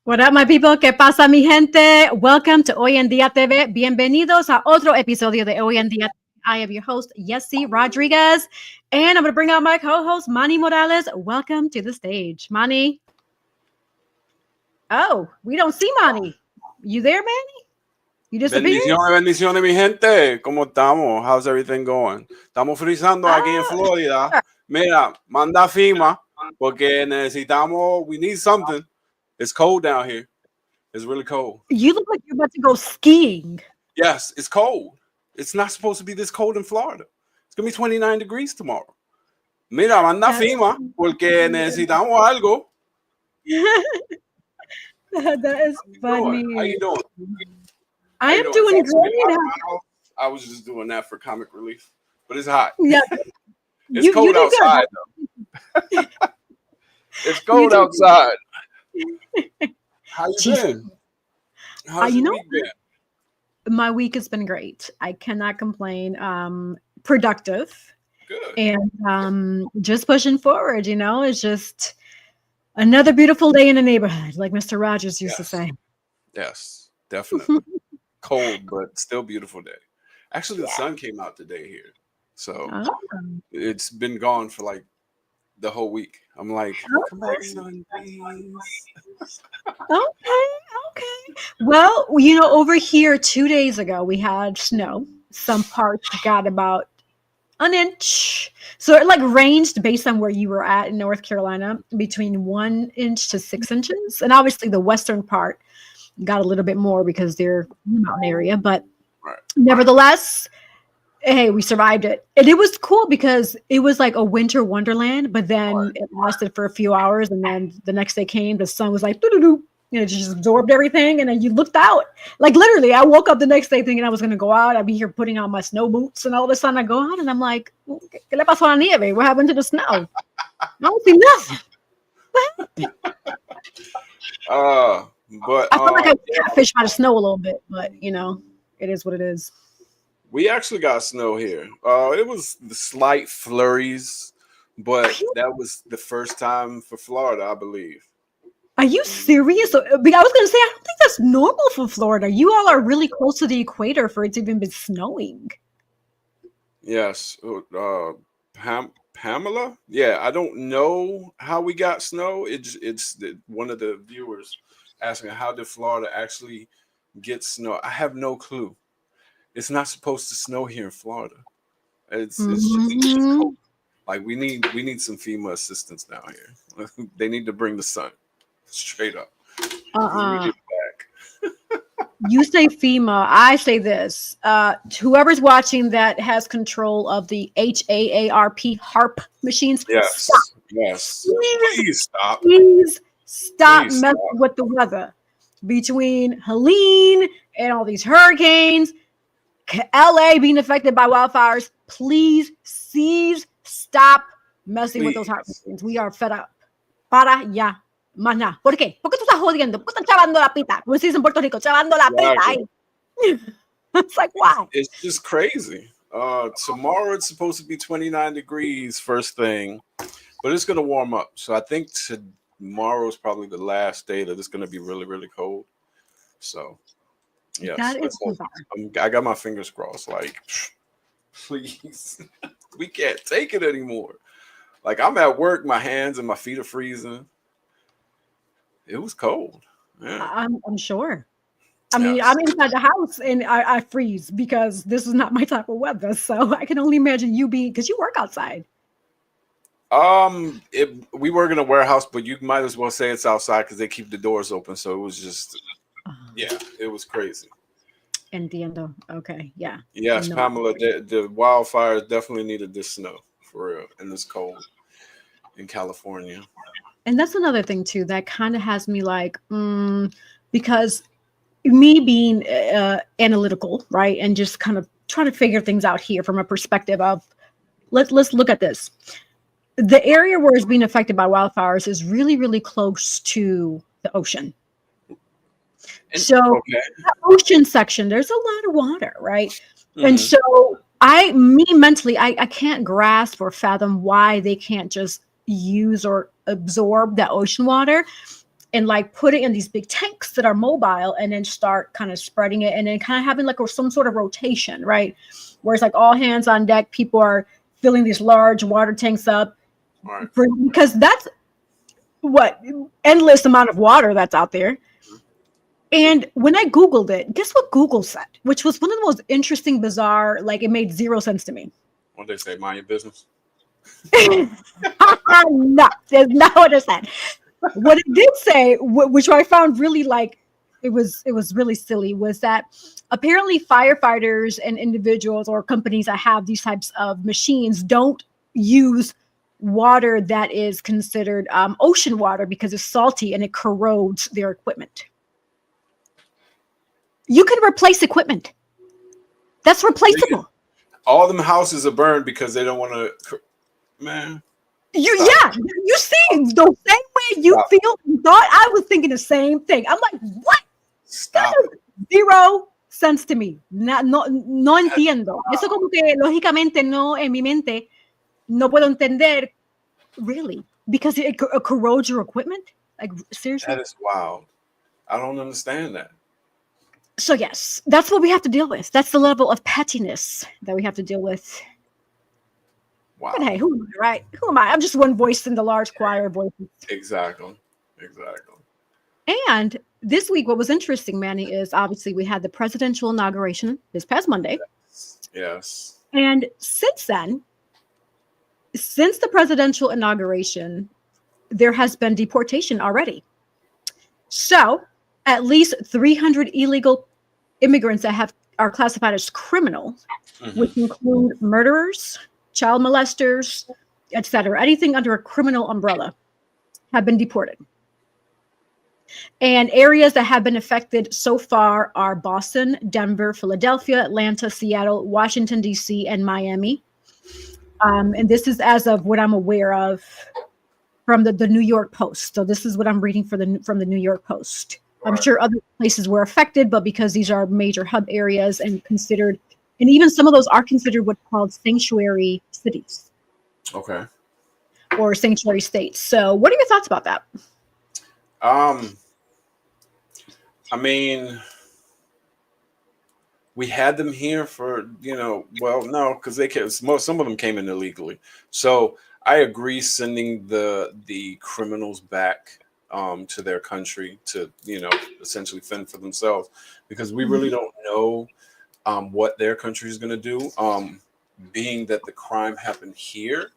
What up, my people? ¿Qué pasa, mi gente? Welcome to Hoy en Día TV. Bienvenidos a otro episodio de Hoy en Día. I am your host, Yessi Rodriguez, and I'm going to bring out my co-host, Manny Morales. Welcome to the stage, Manny. Oh, we don't see Manny. You there, Manny? You disappeared? Bendiciones, mi gente. ¿Cómo estamos? How's everything going? Estamos frizando aquí en Florida. Mira, manda FEMA porque necesitamos, we need something. It's cold down here. It's really cold. You look like you're about to go skiing. Yes, it's cold. It's not supposed to be this cold in Florida. It's going to be 29 degrees tomorrow. Mira, manda FEMA porque necesitamos algo. That is funny. How you doing? I am doing great. I was just doing that for comic relief, but it's hot. Yeah. It's cold outside, though. It's cold outside. How you been? How's your week been? My week has been great. I cannot complain. Productive. Good. And just pushing forward, it's just another beautiful day in the neighborhood, like Mr. Rogers used to say. Yes, definitely. Cold, but still beautiful day. Actually, the sun came out today here. So it's been gone for like the whole week. I'm like, come back, sun, please. Okay. Well, over here 2 days ago, we had snow. Some parts got about an inch. So it ranged based on where you were at in North Carolina between 1 inch to 6 inches. And obviously the western part got a little bit more because they're in the mountain area. But nevertheless, hey, we survived it. And it was cool because it was like a winter wonderland, but then it lasted for a few hours. And then the next day came, the sun was like, doo-doo-doo. It just absorbed everything. And then you looked out. Like literally, I woke up the next day thinking I was going to go out. I'd be here putting on my snow boots. And all of a sudden I go out and I'm like, ¿Qué le pasó a la nieve? What happened to the snow? I don't see nothing. But I feel like I catfish by the snow a little bit, but it is what it is. We actually got snow here. It was the slight flurries, but that was the first time for Florida, I believe. Are you serious? I was going to say, I don't think that's normal for Florida. You all are really close to the equator for it to even be snowing. Yes. Pamela? Yeah, I don't know how we got snow. It's one of the viewers asking how did Florida actually get snow. I have no clue. It's not supposed to snow here in Florida. It's just cold. Like we need some FEMA assistance down here. They need to bring the sun. Straight up. You say FEMA, I say this. Whoever's watching that has control of the HAARP machines. Yes. Stop. Yes. Please stop. Please stop messing with the weather. Between Helene and all these hurricanes, LA being affected by wildfires, please stop messing with those HAARP machines. We are fed up. Para ya. Más nada. ¿Por qué? ¿Por qué tú estás jodiendo? ¿Por qué estás chavando la pita? Como se dice en Puerto Rico, chavando la pita. It's like, why? It's just crazy. Tomorrow it's supposed to be 29 degrees first thing, but it's going to warm up. So I think tomorrow is probably the last day that it's going to be really, really cold. So, yes. I got my fingers crossed. Like, please. We can't take it anymore. Like, I'm at work. My hands and my feet are freezing. It was cold. Yeah. I'm sure. I mean, I'm inside the house and I freeze because this is not my type of weather. So I can only imagine you being, because you work outside. We work in a warehouse, but you might as well say it's outside because they keep the doors open. So it was just, it was crazy. Entiendo. Okay. Yeah. Yes, Pamela, the wildfires definitely needed this snow for real. And this cold in California. And that's another thing too that kind of has me like, because me being analytical, right, and just kind of trying to figure things out here from a perspective of, let's look at this. The area where it's being affected by wildfires is really, really close to the ocean. So the ocean section, there's a lot of water, right? Mm-hmm. And so mentally, I can't grasp or fathom why they can't just use or absorb the ocean water and like put it in these big tanks that are mobile, and then start kind of spreading it, and then kind of having like some sort of rotation, right? Where it's like all hands on deck. People are filling these large water tanks up Right. because that's what endless amount of water that's out there. And when I Googled it, guess what Google said, which was one of the most interesting, bizarre, like it made zero sense to me. What they say, mind your business. No, that's not what it said. What it did say, which I found really like, it was really silly, was that apparently firefighters and individuals or companies that have these types of machines don't use water that is considered ocean water because it's salty and it corrodes their equipment. You can replace equipment. That's replaceable. All them houses are burned because they don't want to. Man, You see the same way you feel and thought. I was thinking the same thing. I'm like, what? Stop it. Zero sense to me. No entiendo. Eso como que lógicamente no en mi mente no puedo entender. Really? Because it corrodes your equipment? Like seriously? That is wild. I don't understand that. So yes, that's what we have to deal with. That's the level of pettiness that we have to deal with. Wow. But hey, who am I, right? Who am I? I'm just one voice in the large choir of voices. Exactly. And this week, what was interesting, Manny, is obviously we had the presidential inauguration this past Monday. Yes. And since then, since the presidential inauguration, there has been deportation already. So at least 300 illegal immigrants that are classified as criminals, which include murderers, child molesters, etc., anything under a criminal umbrella, have been deported. And areas that have been affected so far are Boston, Denver, Philadelphia, Atlanta, Seattle, Washington, D.C., and Miami. And this is as of what I'm aware of from the New York Post. So this is what I'm reading from the New York Post. I'm sure other places were affected, but because these are major hub areas and considered, and even some of those are considered what's called sanctuary cities. Okay. Or sanctuary states. So what are your thoughts about that? I mean, we had them here for, well, no, because some of them came in illegally. So I agree sending the criminals back to their country to, essentially fend for themselves, because we really don't know what their country is going to do. Being that the crime happened here,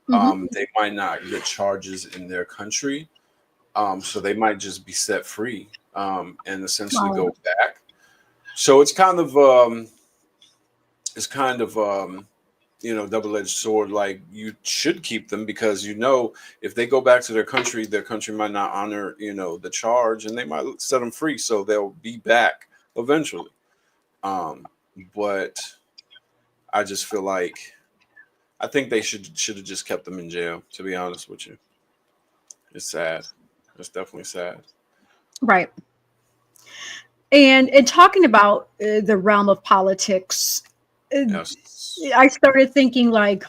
they might not get charges in their country. So they might just be set free and essentially go back. So it's kind of double-edged sword. Like, you should keep them because if they go back to their country might not honor the charge, and they might set them free, so they'll be back eventually. But I just feel like I think they should have just kept them in jail. To be honest with you, it's sad. It's definitely sad. Right. And in talking about the realm of politics, Yes. I started thinking, like,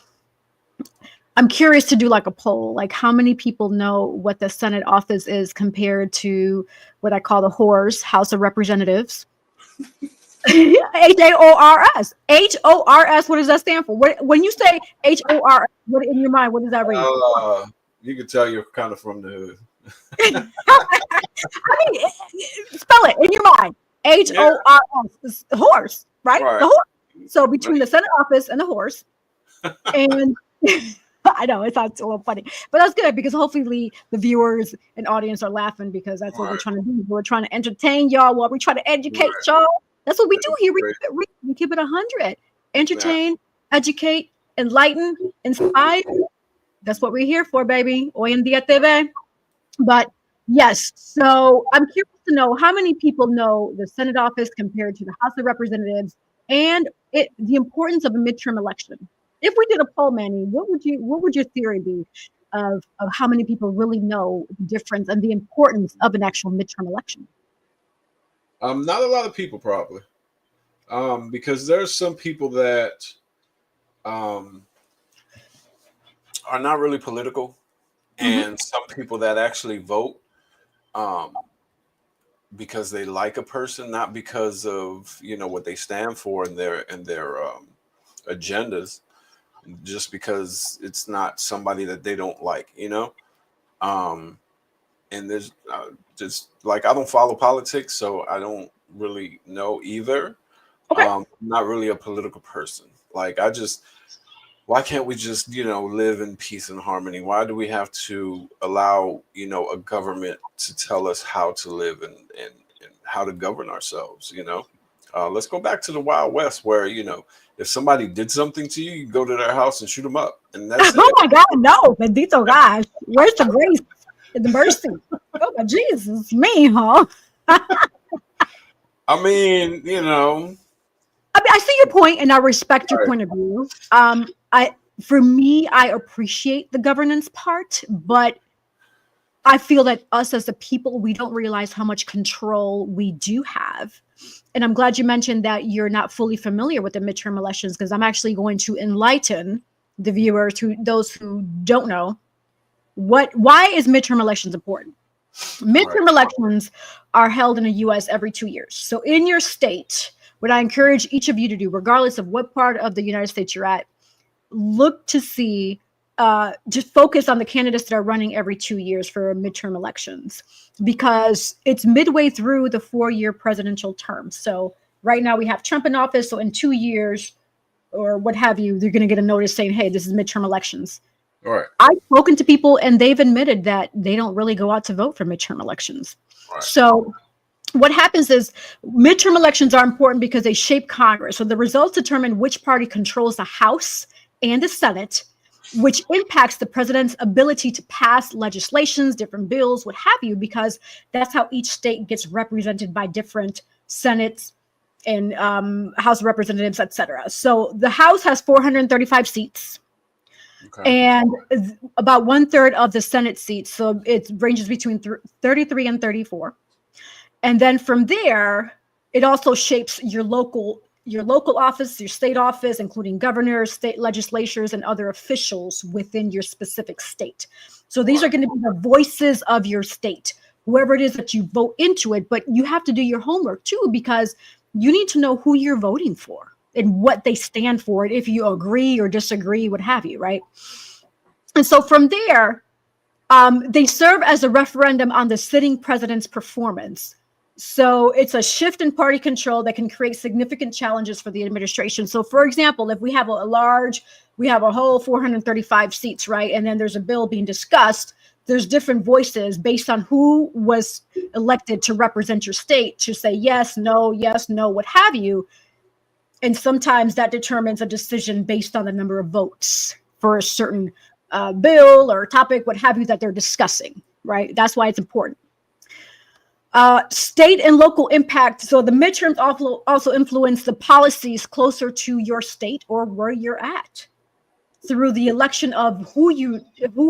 I'm curious to do like a poll, like how many people know what the Senate office is compared to what I call the HORS, House of Representatives. HAORS. HORS. What does that stand for? When you say HORS, what in your mind? What does that read? You can tell you're kind of from the hood. I mean, spell it in your mind. HORS. Horse, right? The horse. So between the Senate office and the horse, and I know it sounds a little funny, but that's good because hopefully the viewers and audience are laughing because that's what we're trying to do. We're trying to entertain y'all while we try to educate y'all. That's what we do here. We keep it 100. Entertain, educate, enlighten, inspire. That's what we're here for, baby. Hoy en día TV. But yes, so I'm curious to know how many people know the Senate office compared to the House of Representatives, and the importance of a midterm election. If we did a poll, Manny, what would your theory be of how many people really know the difference and the importance of an actual midterm election? Not a lot of people, probably, because there's some people that are not really political, and some people that actually vote. um, because they like a person, not because of what they stand for and their agendas, just because it's not somebody that they don't like. Um, and there's just like I don't follow politics, so I don't really know either. Okay. I'm not really a political person. Like why can't we just live in peace and harmony? Why do we have to allow a government to tell us how to live and how to govern ourselves? Let's go back to the Wild West, where if somebody did something to you, you go to their house and shoot them up, and that's Oh it. my God, no, bendito gosh. Where's the grace and the mercy? Oh my Jesus, me, huh? I mean, I mean, I see your point, and I respect your right, point of view. For me, I appreciate the governance part, but I feel that us as a people, we don't realize how much control we do have. And I'm glad you mentioned that you're not fully familiar with the midterm elections, because I'm actually going to enlighten the viewers, those who don't know, why is midterm elections important. right, Midterm elections are held in the US every 2 years. So in your state, what I encourage each of you to do, regardless of what part of the United States you're at, look to see, just focus on the candidates that are running every 2 years for midterm elections, because it's midway through the 4-year presidential term. So right now we have Trump in office. So in 2 years or what have you, they're going to get a notice saying, hey, this is midterm elections. right, I've spoken to people and they've admitted that they don't really go out to vote for midterm elections. right, So what happens is midterm elections are important because they shape Congress. So the results determine which party controls the House and the Senate, which impacts the president's ability to pass legislations, different bills, what have you, because that's how each state gets represented by different Senates and House of Representatives, etc. So the House has 435 seats. okay, And about 1/3 of the Senate seats. So it ranges between 33 and 34. And then from there, it also shapes your local office, your state office, including governors, state legislatures, and other officials within your specific state. So these are right, going to be the voices of your state, whoever it is that you vote into it. But you have to do your homework too, because you need to know who you're voting for and what they stand for, and if you agree or disagree, what have you, right? And so from there, they serve as a referendum on the sitting president's performance. So it's a shift in party control that can create significant challenges for the administration. So for example, if we have we have a whole 435 seats, right? And then there's a bill being discussed, there's different voices based on who was elected to represent your state to say yes, no, what have you. And sometimes that determines a decision based on the number of votes for a certain bill or topic, what have you, that they're discussing, right? That's why it's important. State and local impact. So the midterms also influence the policies closer to your state or where you're at through the election of who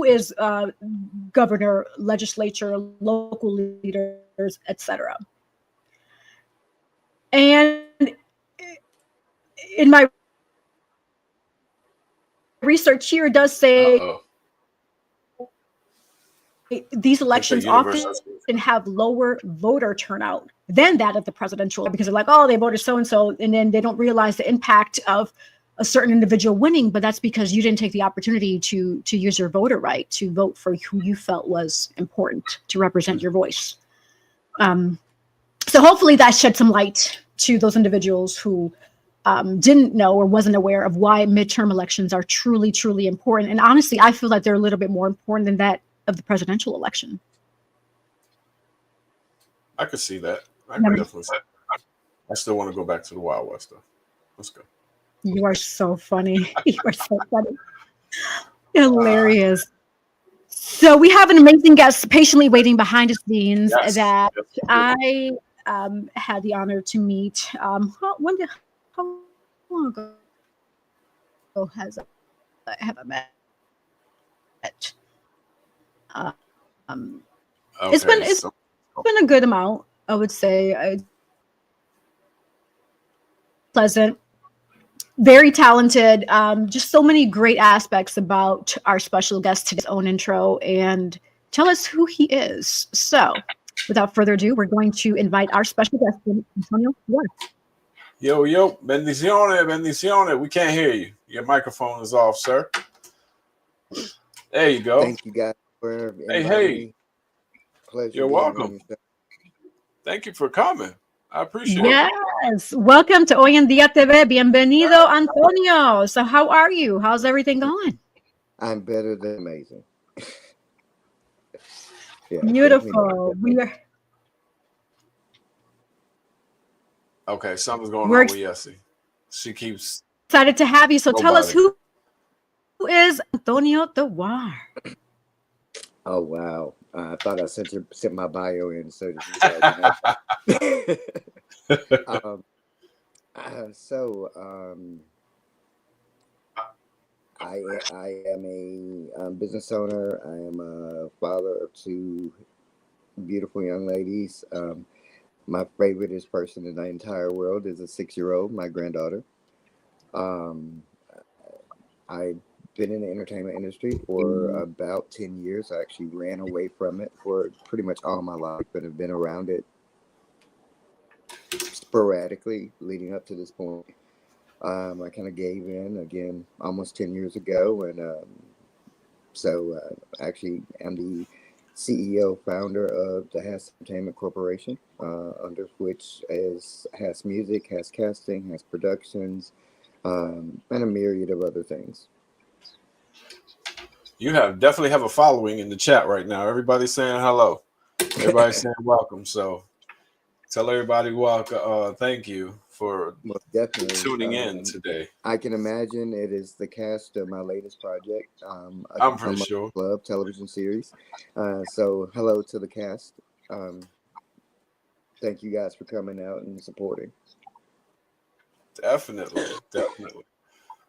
is governor, legislature, local leaders, etc. And in my research here, it does say uh-oh, these they say elections often universal. have lower voter turnout than that of the presidential, because they're like, oh, they voted so and so, and then they don't realize the impact of a certain individual winning. But that's because you didn't take the opportunity to use your voter right to vote for who you felt was important to represent your voice. So hopefully that shed some light to those individuals who didn't know or wasn't aware of why midterm elections are truly, truly important. And honestly, I feel like they're a little bit more important than that of the presidential election. I could see that. I could definitely see that. I still want to go back to the Wild West though. Let's go. You are so funny. You are so funny. Hilarious. So we have an amazing guest patiently waiting behind the scenes Yes. that Yes. I had the honor to meet. How long ago have I met? It's Okay. been a good amount, I would say. It's pleasant, very talented. Just so many great aspects about our special guest today's own intro, and tell us who he is. So without further ado, we're going to invite our special guest, Antonio Dewar. Yo, bendiciones, bendiciones. We can't hear you. Your microphone is off, sir. There you go. Thank you guys for inviting Hey. me. Pleasure. You're welcome. Thank you for coming. I appreciate it. Yes. Welcome to Hoy en Día TV. Bienvenido, Antonio. So how are you? How's everything going? I'm better than amazing. Yeah, beautiful. Okay, something's going on with Yessie. She keeps excited to have you. So tell us, who is Antonio Dewar? Oh wow! I thought I sent my bio in so that you guys I am a business owner. I am a father of two beautiful young ladies. My favoriteest person in the entire world is a 6-year-old, my granddaughter. I've been in the entertainment industry for about 10 years. I actually ran away from it for pretty much all my life, but have been around it sporadically leading up to this point. I kind of gave in again almost 10 years ago, and actually I'm the CEO, founder of the HASS Entertainment Corporation, under which is HASS Music, HASS Casting, HASS Productions, and a myriad of other things. You definitely have a following in the chat right now. Everybody's saying hello. Everybody's saying welcome. So tell everybody welcome. Thank you for tuning in today. I can imagine it is the cast of my latest project. I'm pretty sure. Club television series. So hello to the cast. Thank you guys for coming out and supporting. Definitely.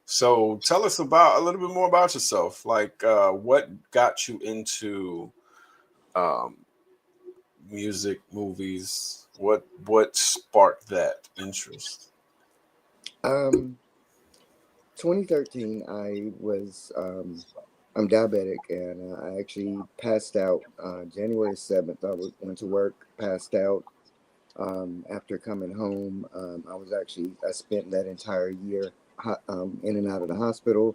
So tell us a little bit more about yourself. Like what got you into music, movies? What sparked that interest? 2013, I was I'm diabetic, and I actually passed out January 7th. I went to work, passed out. After coming home, I spent that entire year in and out of the hospital,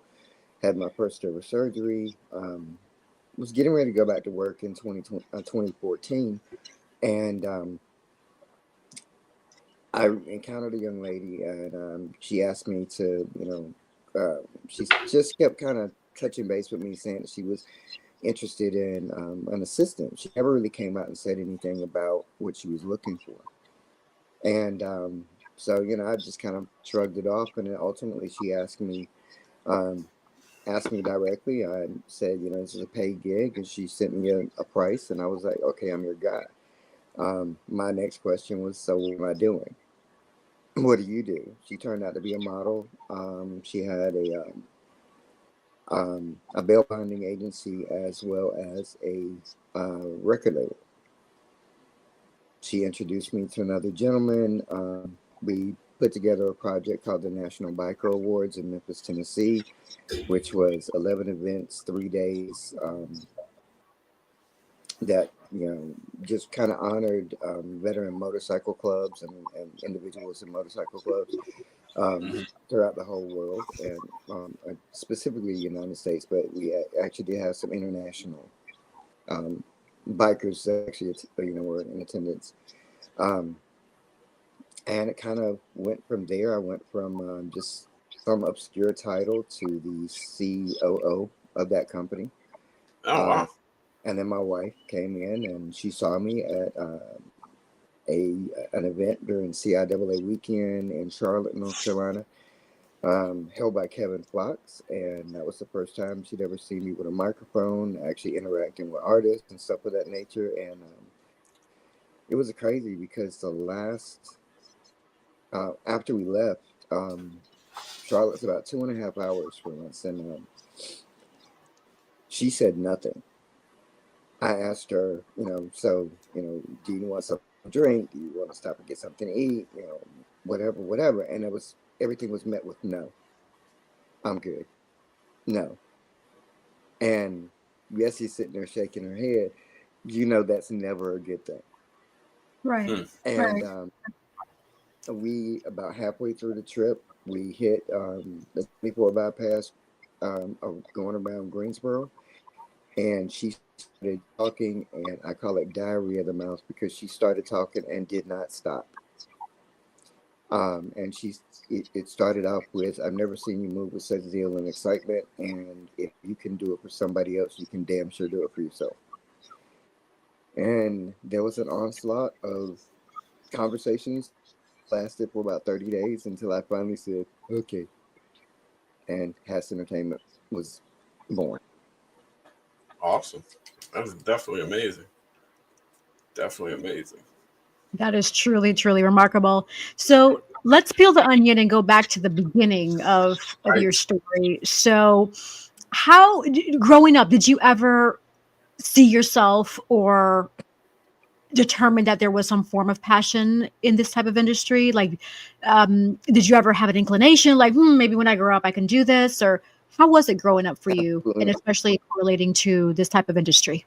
had my first ever surgery, was getting ready to go back to work in 2014, and I encountered a young lady, and she asked me to, she just kept kind of touching base with me, saying that she was interested in an assistant. She never really came out and said anything about what she was looking for. And so, I just kind of shrugged it off, and then ultimately she asked me directly. I said, this is a paid gig, and she sent me a price, and I was like, okay, I'm your guy. My next question was, so what am I doing? What do you do? She turned out to be a model. She had a bail bonding agency as well as a record label. She introduced me to another gentleman. We put together a project called the National Biker Awards in Memphis, Tennessee, which was 11 events, 3 days, that just kind of honored veteran motorcycle clubs and individuals in motorcycle clubs throughout the whole world, and specifically the United States, but we actually did have some international bikers that actually were in attendance, and it kind of went from there. I went from just some obscure title to the COO of that company. Oh wow. And then my wife came in, and she saw me at an event during CIAA weekend in Charlotte, North Carolina, held by Kevin Fox, and that was the first time she'd ever seen me with a microphone, actually interacting with artists and stuff of that nature. And it was crazy because the last after we left, Charlotte's about 2.5 hours from us, and she said nothing. I asked her, so, do you want something to drink? Do you want to stop and get something to eat? Whatever. And everything was met with no. I'm good. No. And Yessie's sitting there shaking her head. That's never a good thing. Right. And Right. we, about halfway through the trip, we hit the 24 bypass of going around Greensboro, and she started talking, and I call it diarrhea of the mouth because she started talking and did not stop. And it started off with, "I've never seen you move with such zeal and excitement, and if you can do it for somebody else, you can damn sure do it for yourself." And there was an onslaught of conversations, lasted for about 30 days until I finally said, "Okay." And HASS Entertainment was born. Awesome. That's definitely amazing. Definitely amazing. That is truly, truly remarkable. So let's peel the onion and go back to the beginning of Right. your story. So, growing up, did you ever see yourself or determine that there was some form of passion in this type of industry? Like, did you ever have an inclination, like, maybe when I grow up, I can do this? Or how was it growing up for you, Absolutely and not. especially correlating to this type of industry?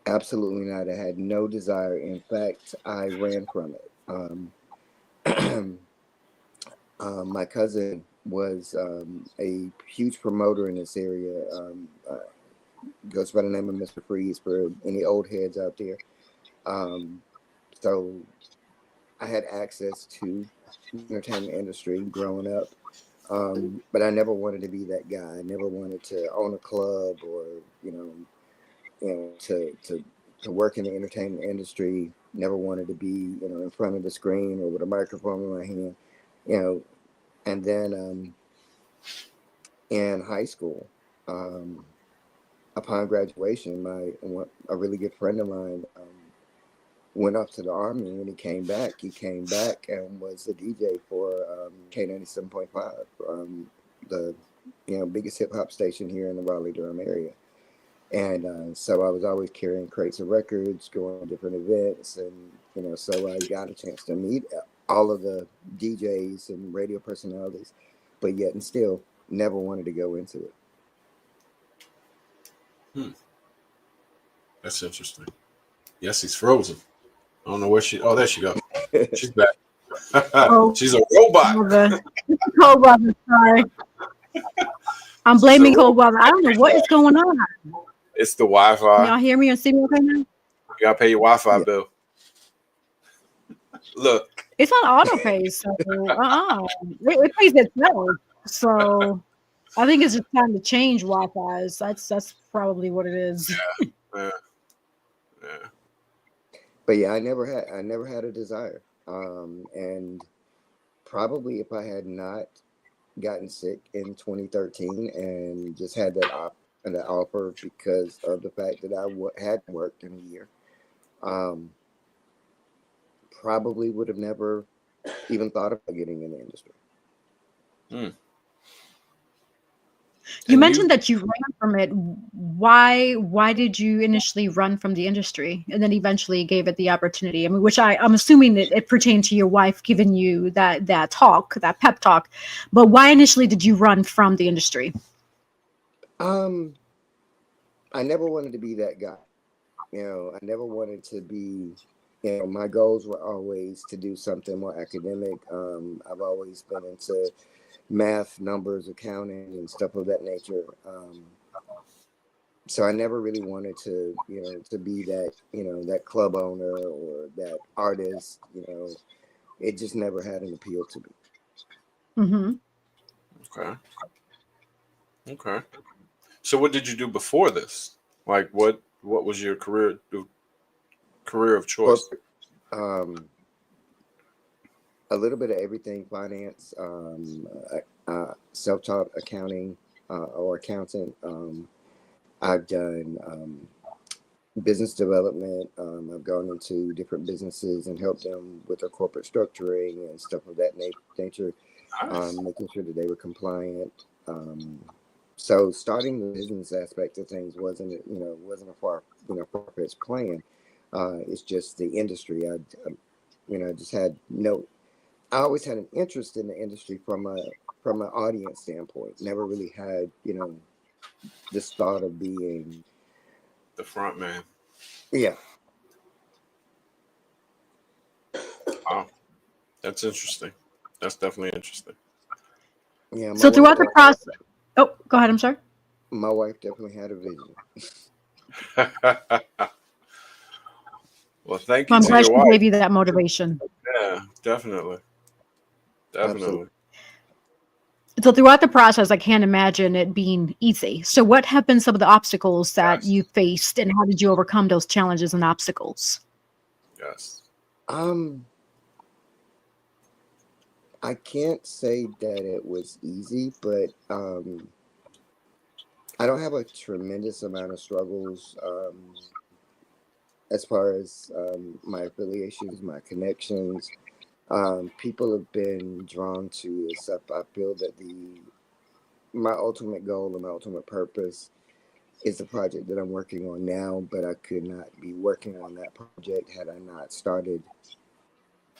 Absolutely not. I had no desire. In fact, I ran from it. My cousin was a huge promoter in this area. Goes by the name of Mr. Freeze for any old heads out there. Um, so I had access to the entertainment industry growing up, but I never wanted to be that guy. I never wanted to own a club or to work in the entertainment industry. Never wanted to be in front of the screen or with a microphone in my hand. You know, and then in high school, um, upon graduation, a really good friend of mine went off to the army. And when he came back and was the DJ for K97.5, the biggest hip hop station here in the Raleigh Durham area. And so I was always carrying crates of records, going to different events, and so I got a chance to meet all of the DJs and radio personalities, but yet and still never wanted to go into it. Hmm. That's interesting. Yes, he's frozen. I don't know where she. Oh, there she go. She's back. Oh, She's a robot. the cold weather. Sorry, I'm She's a blaming cold robot. weather. I don't know what is going on. It's the Can Wi-Fi. y'all hear me and see me okay now? You gotta pay your Wi-Fi Yeah, bill. Look, It's on auto pay, so it pays itself. So I think it's just time to change Wi-Fi's. That's probably what it is. yeah, yeah. but yeah, I never had a desire, and probably if I had not gotten sick in 2013 and just had that offer because of the fact that had worked in a year, um, probably would have never even thought about getting in the industry. Hmm. You And you, mentioned that you ran from it. Why did you initially run from the industry and then eventually gave it the opportunity? I mean, which I'm assuming it pertained to your wife giving you that talk, that pep talk. But why initially did you run from the industry? Um, I never wanted to be that guy. I never wanted to be. My goals were always to do something more academic. I've always been into math, numbers, accounting, and stuff of that nature. So I never really wanted to be that club owner or that artist. It just never had an appeal to me. Hmm. okay, okay. So what did you do before this? Like what was your career of choice? Corporate, a little bit of everything: finance, self-taught accounting, or accountant. I've done business development. I've gone into different businesses and helped them with their corporate structuring and stuff of that nature, Nice. making sure that they were compliant. So starting the business aspect of things wasn't a far-fetched plan. It's just the industry. Just had no. I always had an interest in the industry from an audience standpoint. Never really had this thought of being. The front man. Yeah. That's interesting. That's definitely interesting. Yeah, So throughout the process, oh, go ahead. I'm sorry. my wife definitely had a vision. Well, thank Well, you I'm to glad your she wife. gave you that motivation. Yeah, definitely. Absolutely. Definitely. So throughout the process, I can't imagine it being easy. So what have been some of the obstacles that Yes. you faced, and how did you overcome those challenges and obstacles? Yes. Um, I can't say that it was easy, but I don't have a tremendous amount of struggles as far as my affiliations, my connections. People have been drawn to this. I feel that the my ultimate goal and my ultimate purpose is the project that I'm working on now, but I could not be working on that project had I not started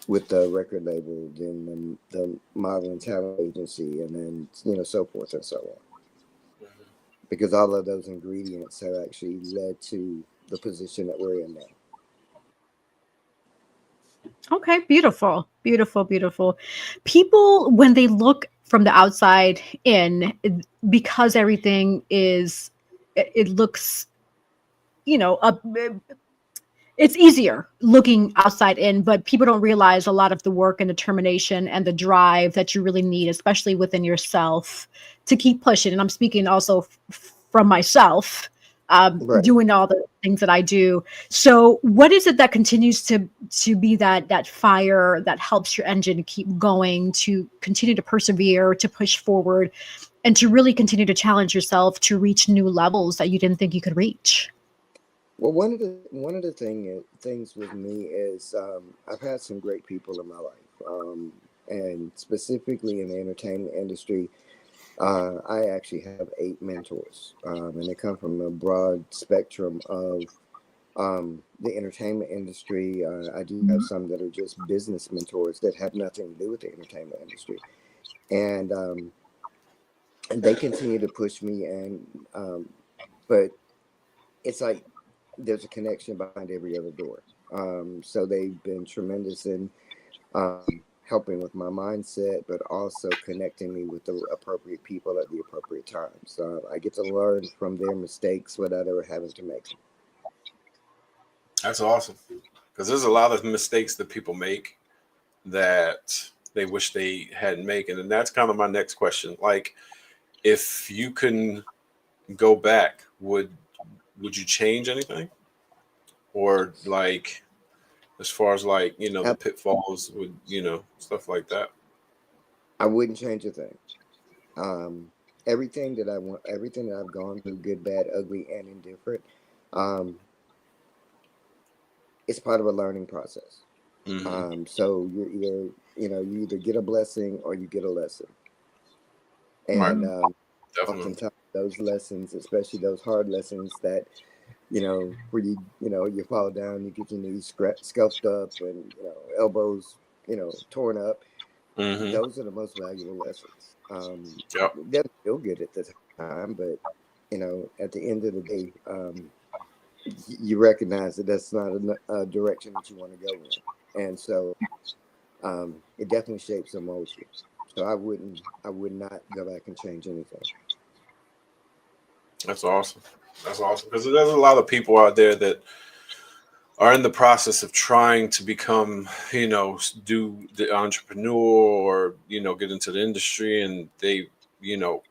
with the record label, then the model and talent agency, and then so forth and so on. Because all of those ingredients have actually led to the position that we're in now. Okay, beautiful, beautiful, beautiful. People, when they look from the outside in, because everything is, it looks, you know, it's easier looking outside in, but people don't realize a lot of the work and determination and the drive that you really need, especially within yourself, to keep pushing. And I'm speaking also from myself, Right. doing all the things that I do. So, what is it that continues to be that fire that helps your engine to keep going, to continue to persevere, to push forward, and to really continue to challenge yourself to reach new levels that you didn't think you could reach? Well, one of the things with me is I've had some great people in my life, and specifically in the entertainment industry. I actually have 8 mentors, and they come from a broad spectrum of the entertainment industry. I do have some that are just business mentors that have nothing to do with the entertainment industry, and they continue to push me. And but it's like there's a connection behind every other door. So they've been tremendous in helping with my mindset, but also connecting me with the appropriate people at the appropriate times. I get to learn from their mistakes without ever having to make them. That's awesome. Because there's a lot of mistakes that people make that they wish they hadn't made. And then that's kind of my next question. Like, if you can go back, would you change anything? Or like as far as like, the pitfalls would, stuff like that. I wouldn't change a thing. Um, everything that I want, everything that I've gone through, good, bad, ugly, and indifferent, um, it's part of a learning process. Hmm. So you either get a blessing or you get a lesson. Right. And Definitely. oftentimes those lessons, especially those hard lessons that where you fall down, you get your knees scuffed up, and elbows torn up. Hmm. Those are the most valuable lessons. Yep. It doesn't feel good at the time, but at the end of the day, you recognize that that's not a direction that you want to go in, and so it definitely shapes and molds you. So I would not go back and change anything. That's awesome. That's awesome. Because there's a lot of people out there that are in the process of trying to become, do the entrepreneur or, get into the industry, and they, you know,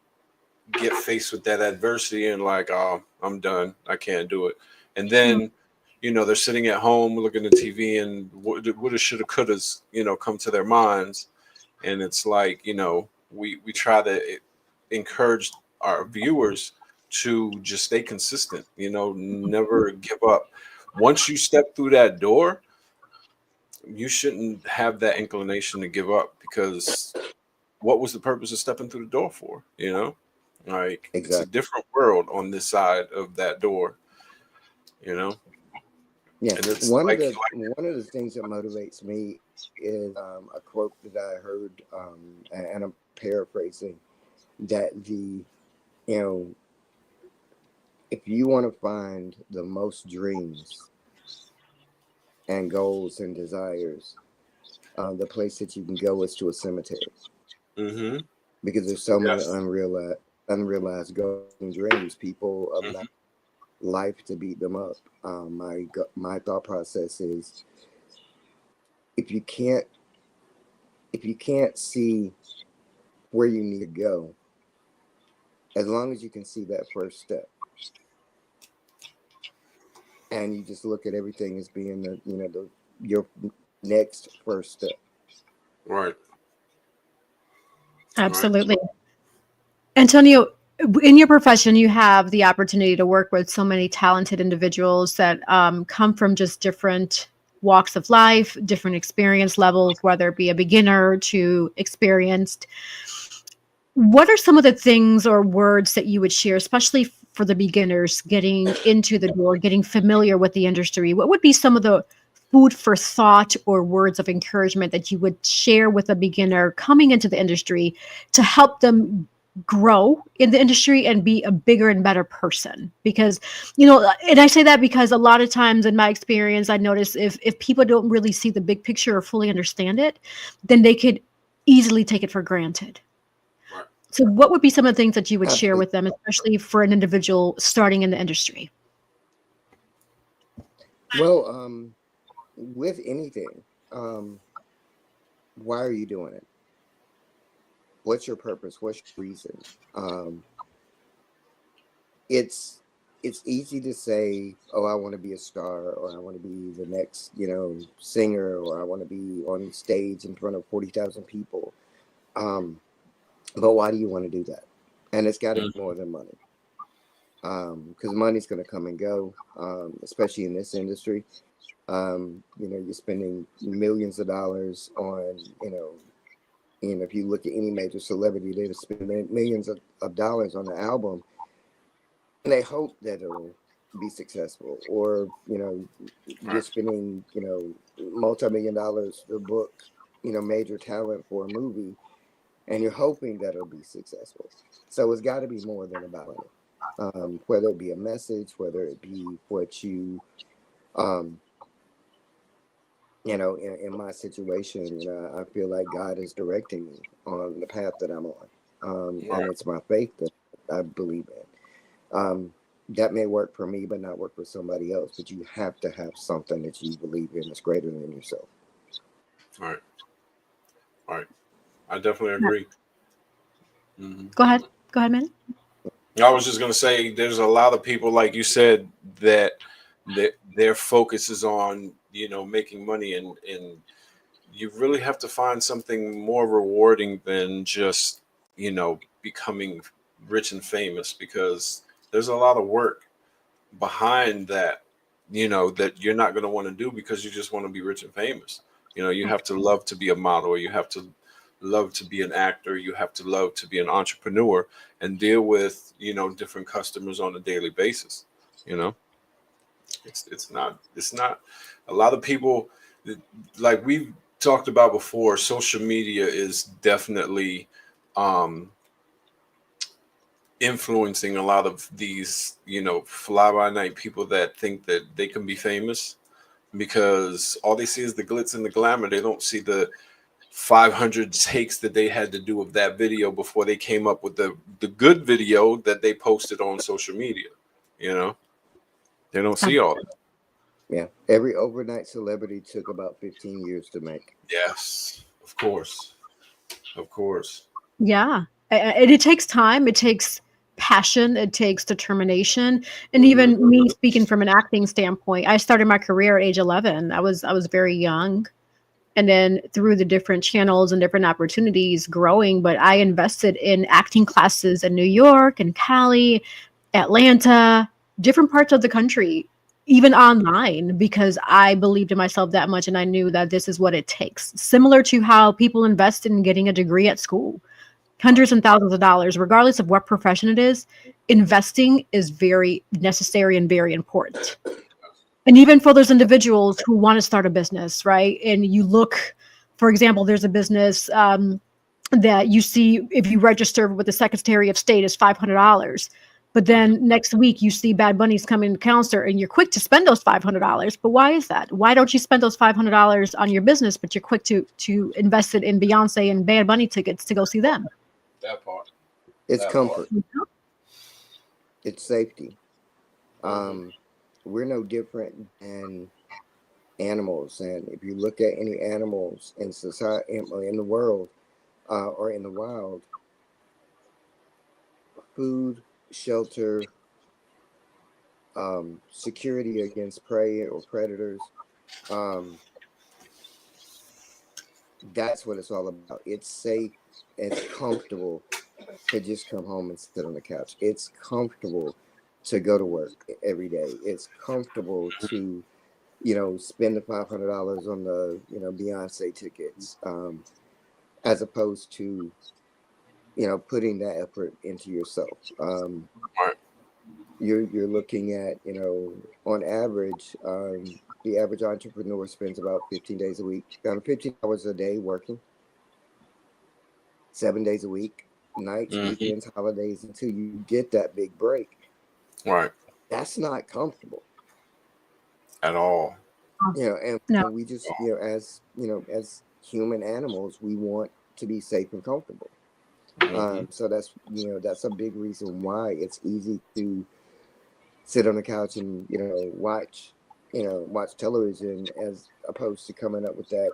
get faced with that adversity and like, oh, I'm done. I can't do it. And then, they're sitting at home looking at TV, and woulda, shoulda, couldas, come to their minds. And it's like, we try to encourage our viewers to just stay consistent, never give up. Once you step through that door, you shouldn't have that inclination to give up, because what was the purpose of stepping through the door for? Like, it's a Exactly. different world on this side of that door, you know, Yeah. and it's like, One of the things that motivates me is a quote that I heard, and I'm paraphrasing, that you know if you want to find the most dreams and goals and desires, the place that you can go is to a cemetery Mm-hmm. because there's so many Yes. unrealized goals and dreams. People Mhm. allow life to beat them up. My thought process is if you can't see where you need to go, as long as you can see that first step, and you just look at everything as being your next first step. Right. Right. Absolutely. Antonio, in your profession, you have the opportunity to work with so many talented individuals that come from just different walks of life, different experience levels, whether it be a beginner to experienced. What are some of the things or words that you would share, especially for the beginners getting into the door, getting familiar with the industry? What would be some of the food for thought or words of encouragement that you would share with a beginner coming into the industry to help them grow in the industry and be a bigger and better person? Because, and I say that because a lot of times in my experience, I notice if people don't really see the big picture or fully understand it, then they could easily take it for granted. Right. So what would be some of the things that you would share Absolutely. with them, especially for an individual starting in the industry? Well, with anything, why are you doing it? What's your purpose? What's your reason? It's easy to say, oh, I want to be a star, or I want to be the next, singer, or I want to be on stage in front of 40,000 people. But why do you want to do that? And it's got to be more than money, because money's going to come and go, especially in this industry. You're spending millions of dollars on, and if you look at any major celebrity, they spend millions of dollars on the album, and they hope that it'll be successful. Or you're Right. spending multi-million dollars to book major talent for a movie, and you're hoping that it'll be successful. So it's got to be more than about it. Whether it be a message, whether it be what you um, in my situation, I feel like God is directing me on the path that I'm on. Right. And it's my faith that I believe in. That may work for me, but not work for somebody else. But you have to have something that you believe in that's greater than yourself. Right. Right. I definitely agree. Mhm. Go ahead. Go ahead, man. I was just gonna say, there's a lot of people, like you said, that their focus is on making money, and you really have to find something more rewarding than just becoming rich and famous, because there's a lot of work behind that, that you're not going to want to do because you just want to be rich and famous. You have to love to be a model, you have to love to be an actor, you have to love to be an entrepreneur and deal with different customers on a daily basis. you know it's not a lot of people, like we've talked about before. Social media is definitely um influencing a lot of these fly by night people that think that they can be famous, because all they see is the glitz and the glamour. They don't see the 500 takes that they had to do of that video before they came up with the good video that they posted on social media. you know they don't see all that. Yeah. Every overnight celebrity took about 15 years to make. Yes, of course, of course. Yeah. And it takes time, it takes passion, it takes determination. And Hmm. even me speaking from an acting standpoint, I started my career at age 11. I was very young. And then through the different channels and different opportunities growing, but I invested in acting classes in New York and Cali, Atlanta, different parts of the country, even online, because I believed in myself that much and I knew that this is what it takes. Similar to how people invest in getting a degree at school, hundreds and thousands of dollars, regardless of what profession it is, investing is very necessary and very important. And even for those individuals who want to start a business, right? And you look, for example, there's a business that you see if you register with the Secretary of State is $500. But then next week you see Bad Bunny's coming to concert and you're quick to spend those $500. But why is that? Why don't you spend those $500 on your business, but you're quick to invest it in Beyonce and Bad Bunny tickets to go see them? That part. It's That comfort. part. It's safety. We're no different than animals, and if you look at any animals in society, in the world, or in the wild, food, shelter, security against prey or predators, that's what it's all about. It's safe, it's comfortable to just come home and sit on the couch. It's comfortable to go to work every day. It's comfortable to, spend the $500 on the, Beyonce tickets, as opposed to, putting that effort into yourself. Right. You're looking at, on average, the average entrepreneur spends about 15 days a week, 15 hours a day working, 7 days a week, nights, weekends, holidays, until you get that big break. Right. That's not comfortable At all. And No. we just, as human animals, we want to be safe and comfortable. So that's a big reason why it's easy to sit on the couch and watch television, as opposed to coming up with that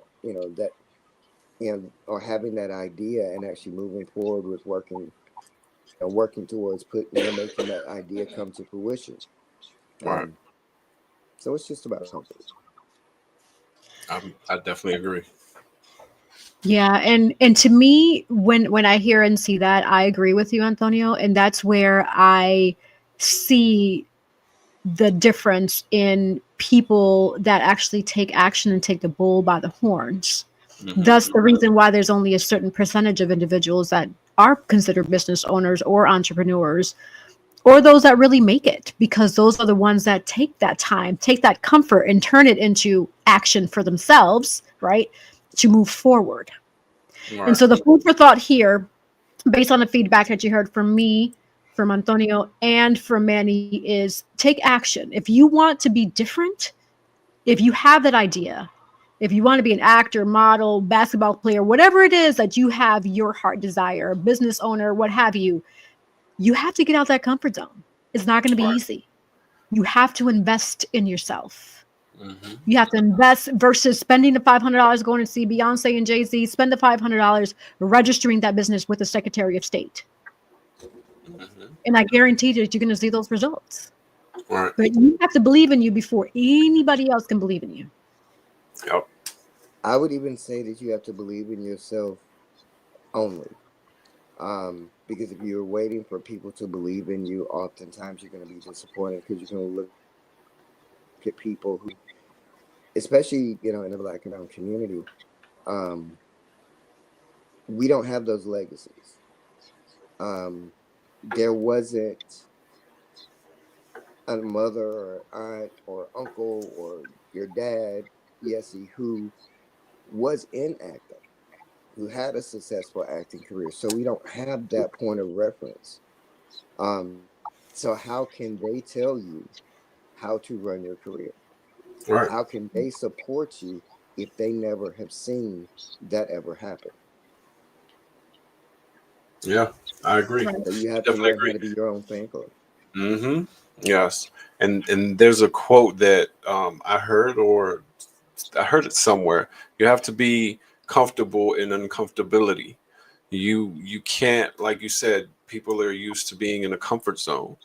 or having that idea and actually moving forward with working towards making that idea come to fruition. Right. So it's just about comfort. I definitely agree. Yeah, and to me, when I hear and see that, I agree with you, Antonio, and that's where I see the difference in people that actually take action and take the bull by the horns. That's the reason why there's only a certain percentage of individuals that are considered business owners or entrepreneurs, or those that really make it, because those are the ones that take that time, take that comfort and turn it into action for themselves, right? To move forward. Right. And so the food for thought here, based on the feedback that you heard from me, from Antonio, and from Manny, is take action. If you want to be different, if you have that idea, if you want to be an actor, model, basketball player, whatever it is that you have your heart desire, business owner, what have you have to get out that comfort zone. It's not going to be easy. You have to invest in yourself. You have to invest versus spending the $500 going to see Beyonce and Jay-Z. Spend the $500 registering that business with the Secretary of State. And I guarantee that you're going to see those results. Right. But you have to believe in you before anybody else can believe in you. Yep. I would even say that you have to believe in yourself only. Because if you're waiting for people to believe in you, oftentimes you're going to be disappointed, because you're going to look at people who, especially, in the Black and brown community, we don't have those legacies. There wasn't a mother or aunt or uncle or your dad, Yessie, who was in acting, who had a successful acting career. So we don't have that point of reference. So how can they tell you how to run your career? Right. How can they support you if they never have seen that ever happen? Yeah, I agree. Right. So you have to Definitely learn agree. how to be your own fan club. Yes. And there's a quote that I heard it somewhere. You have to be comfortable in uncomfortability. You can't, like you said, people are used to being in a comfort zone.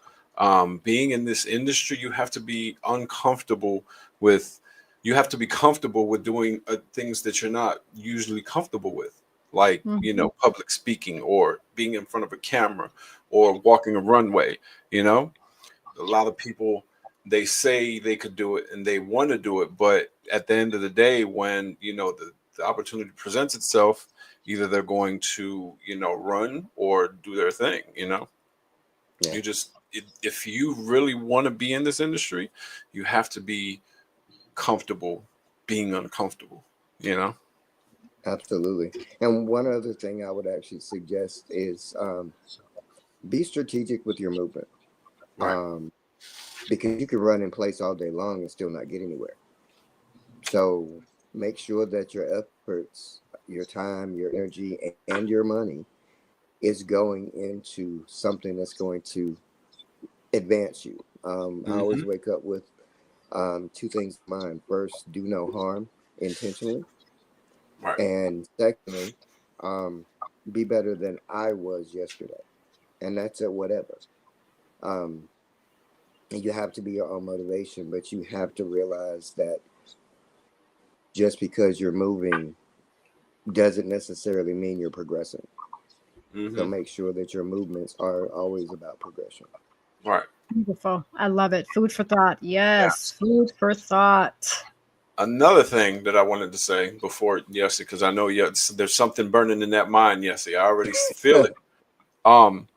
Being in this industry, you have to be uncomfortable with. You have to be comfortable with doing things that you're not usually comfortable with, like public speaking or being in front of a camera or walking a runway. A lot of people, they say they could do it and they want to do it, but at the end of the day, when the opportunity presents itself, either they're going to run or do their thing. Yeah. You just if you really want to be in this industry, you have to be comfortable being uncomfortable. Absolutely. And one other thing I would actually suggest is be strategic with your movement. Right. Because you can run in place all day long and still not get anywhere. So make sure that your efforts, your time, your energy, and your money is going into something that's going to advance you. I always Mm-hmm. wake up with two things in mind. First, do no harm intentionally. Right. And secondly, um, be better than I was yesterday. And that's at whatever. Um, and you have to be your own motivation, but you have to realize that just because you're moving doesn't necessarily mean you're progressing. So Mm-hmm. make sure that your movements are always about progression. Right. Beautiful. I love it. Food for thought. Yeah. Yes, food for thought. Another thing that I wanted to say before Yessie, because I know there's something burning in that mind, Yessie. I already feel it. Um,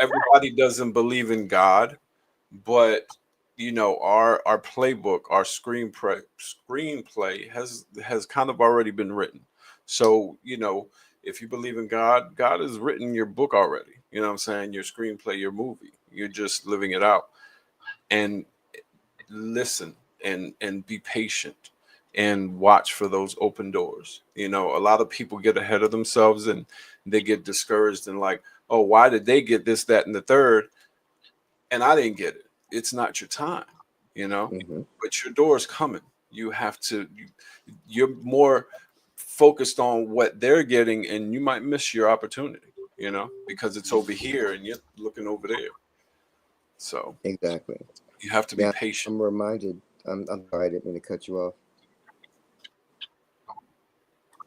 everybody doesn't believe in God, but our playbook, our screenplay has kind of already been written. So if you believe in God, God has written your book already. You know what I'm saying? Your screenplay, your movie. You're just living it out. And listen and be patient and watch for those open doors. A lot of people get ahead of themselves and they get discouraged and like, oh, why did they get this, that, and the third? And I didn't get it. It's not your time, you know, Hmm. but your door's coming. You have to, you're more focused on what they're getting and you might miss your opportunity, because it's over here and you're looking over there. So Exactly. you have to be Yeah, patient. I'm reminded. I'm sorry, I didn't mean to cut you off,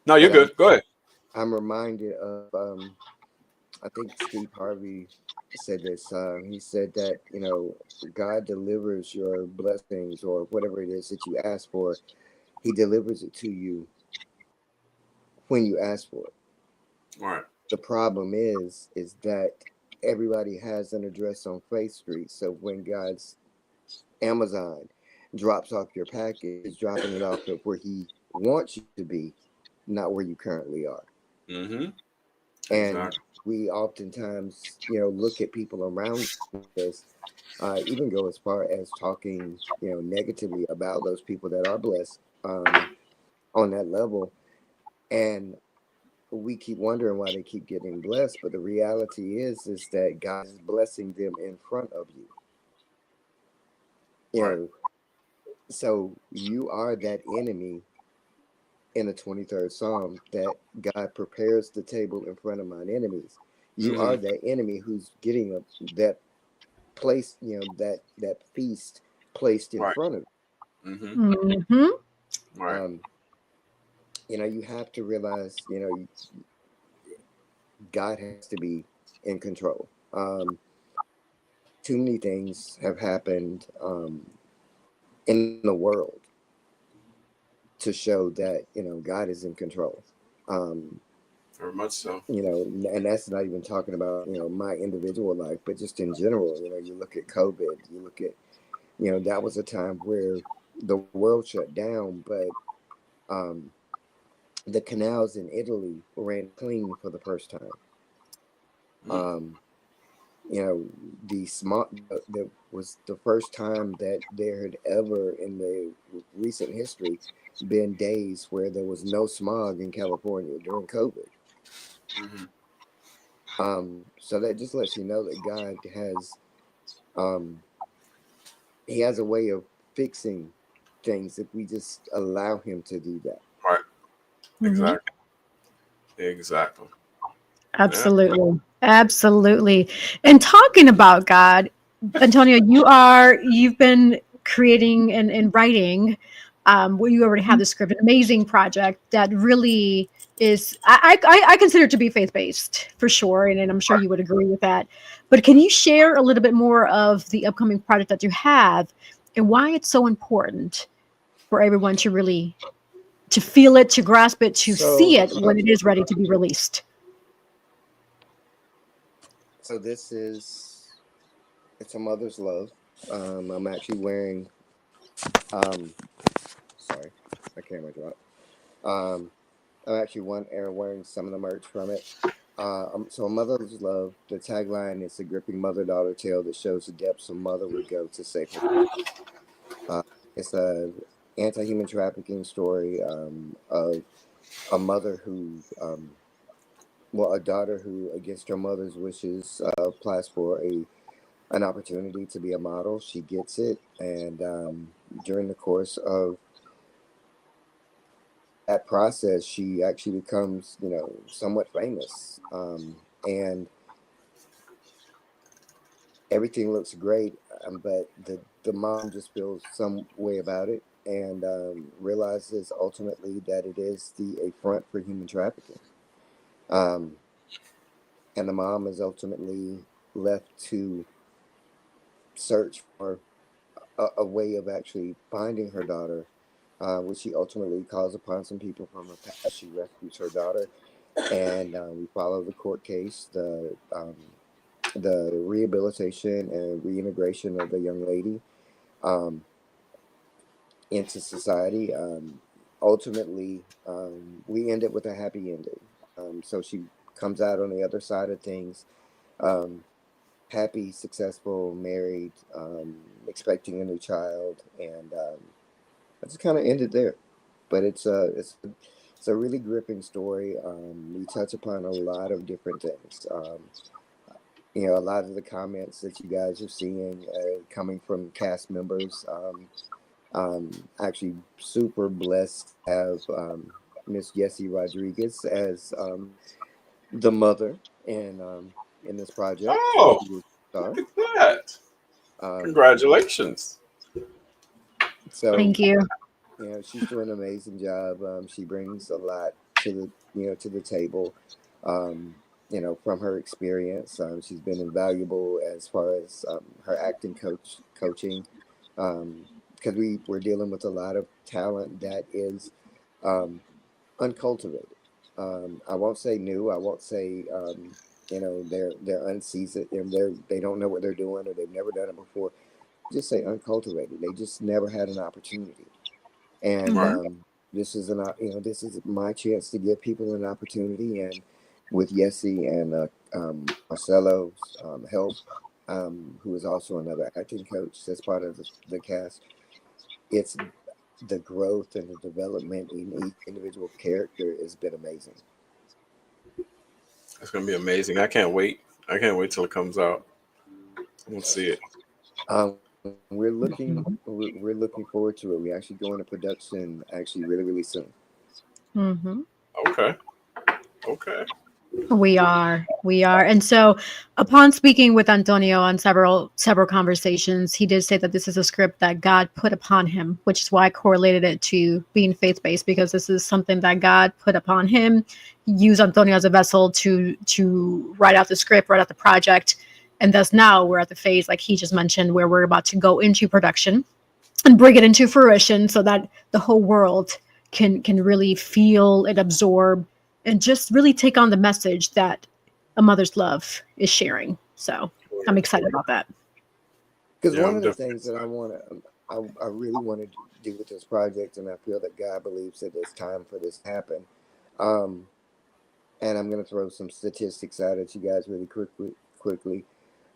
No, you're but good. Go ahead. I'm reminded of I think Steve Harvey said this. He said that God delivers your blessings or whatever it is that you ask for. He delivers it to you when you ask for it. All right. The problem is that everybody has an address on Faith Street. So when God's Amazon drops off your package, it's dropping it off of where He wants you to be, not where you currently are. Mm-hmm. And Exactly. we oftentimes, look at people around us, even go as far as talking, negatively about those people that are blessed on that level. And we keep wondering why they keep getting blessed. But the reality is that God is blessing them in front of you. You Right. know, so you are that enemy in the 23rd Psalm that God prepares the table in front of mine enemies. You are Mm-hmm. that enemy who's getting that place, that feast placed in Right. front of Mm-hmm. Hmm. you. Right. You have to realize, God has to be in control. Too many things have happened in the world to show that God is in control. Um, Very much so. and that's not even talking about my individual life, but just in general. You look at COVID, you look at that was a time where the world shut down, but um, the canals in Italy ran clean for the first time. Mm. Um, you know, the smog that was the first time that there had ever in the recent history been days where there was no smog in California during COVID. Mm-hmm. So that just lets you know that God um, He has a way of fixing things if we just allow Him to do that. Right. Hmm. Exactly. Exactly. Yeah. Absolutely. Absolutely. And talking about God, Antonio, you've been creating and writing, well, you already have the script, an amazing project that really is, I consider it to be faith-based for sure. And I'm sure Right. you would agree with that. But can you share a little bit more of the upcoming project that you have and why it's so important for everyone to really, to feel it, to grasp it, to see So, it when it is ready to be released? so this is it's a mother's love. I'm actually wearing um, sorry, my camera dropped. I'm actually wearing some of the merch from it. So a mother's love. The tagline is a gripping mother-daughter tale that shows the depths a mother would go to save her. It's a anti-human trafficking story of a mother who, a daughter who, against her mother's wishes, applies for an opportunity to be a model. She gets it, and during the course of that process, she actually becomes, somewhat famous, and everything looks great. But the mom just feels some way about it, and realizes ultimately that it is a front for human trafficking. Um, and the mom is ultimately left to search for a way of actually finding her daughter, which she ultimately calls upon some people from her past. She rescues her daughter, and we follow the court case, the rehabilitation and reintegration of the young lady um, into society. Ultimately, we end it with a happy ending. So she comes out on the other side of things, um, happy, successful, married, expecting a new child, and I just kind of ended there. But it's a really gripping story. We touch upon a lot of different things. A lot of the comments that you guys are seeing coming from cast members. Actually, super blessed to have Miss Jessie Rodriguez as the mother in this project. Oh, She was a look star. at that! Um, Congratulations. so Thank you. she's doing an amazing job. She brings a lot to the table. Um, from her experience, she's been invaluable as far as her acting coaching, because we're dealing with a lot of talent that is um, uncultivated. I won't say new. I won't say they're unseasoned and they don't know what they're doing or they've never done it before. Just say uncultivated. They just never had an opportunity. And Right. this is my chance to give people an opportunity. And with Yessie and Marcelo's help, who is also another acting coach that's part of the cast, it's the growth and the development in each individual character has been amazing. It's gonna be amazing. I can't wait. I can't wait till it comes out. Let's see it. We're looking forward to it. We actually go into production actually really really soon. Hmm. Okay. Okay. We are. And so upon speaking with Antonio on several conversations, he did say that this is a script that God put upon him, which is why I correlated it to being faith-based, because this is something that God put upon him, use Antonio as a vessel to write out the script, write out the project. And thus now we're at the phase, like he just mentioned, where we're about to go into production and bring it into fruition so that the whole world can really feel and absorb and just really take on the message that a mother's love is sharing. So I'm excited about that. Because Yeah, one I'm of the definitely things that excited. I really want to do with this project, and I feel that God believes that it's time for this to happen. Um, and I'm going to throw some statistics out at you guys really quickly.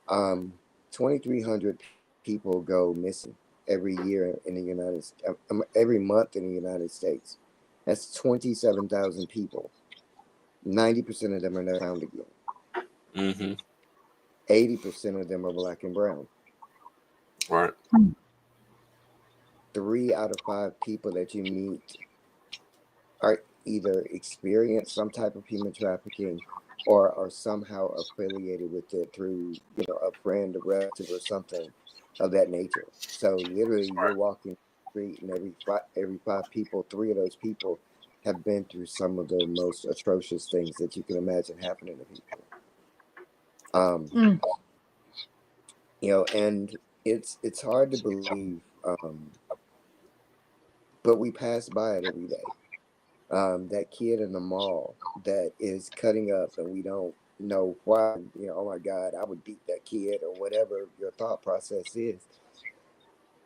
Um, 2,300 people go missing every year in the United States, every month in the United States. That's 27,000 people. 90% of them are never found again. Mm-hmm. 80% of them are black and brown. Right. 3 out of 5 people that you meet are either experience some type of human trafficking or are somehow affiliated with it through, a friend, a relative, or something of that nature. So literally, you're Right. walking the street, and every 5 people, 3 of those people have been through some of the most atrocious things that you can imagine happening to people. Um, Mm. and it's hard to believe, but we pass by it every day. That kid in the mall that is cutting up and we don't know why, oh my God, I would beat that kid or whatever your thought process is.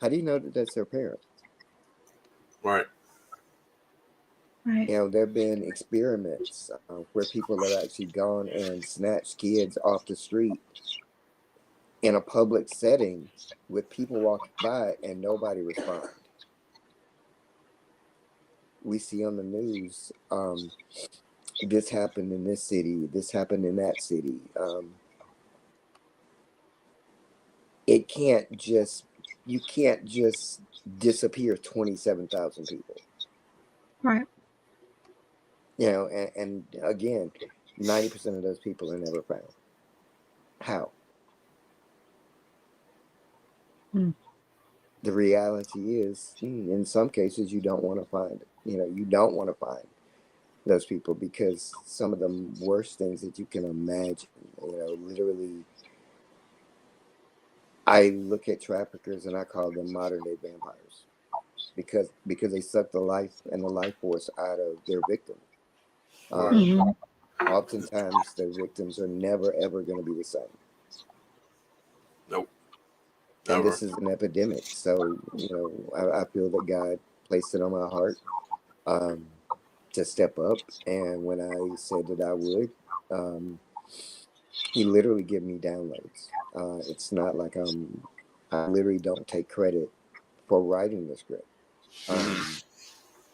How do you know that that's their parent? Right. Right. You know, there have been experiments where people have actually gone and snatched kids off the street in a public setting with people walking by and nobody respond. We see on the news, this happened in this city, this happened in that city. It can't just, you can't just disappear 27,000 people. Right. You know, and again, 90% of those people are never found. How? Mm. The reality is, in some cases, you don't want to find it. You know, you don't want to find those people because some of the worst things that you can imagine, you know, literally, I look at traffickers and I call them modern day vampires because they suck the life and the life force out of their victim. Right. Mhm. Oftentimes, the victims are never ever going to be the same. Nope. And Never. this is an epidemic. So, you know, I feel that God placed it on my heart um, to step up. And when I said that I would, he literally gave me downloads. It's not like I literally don't take credit for writing the script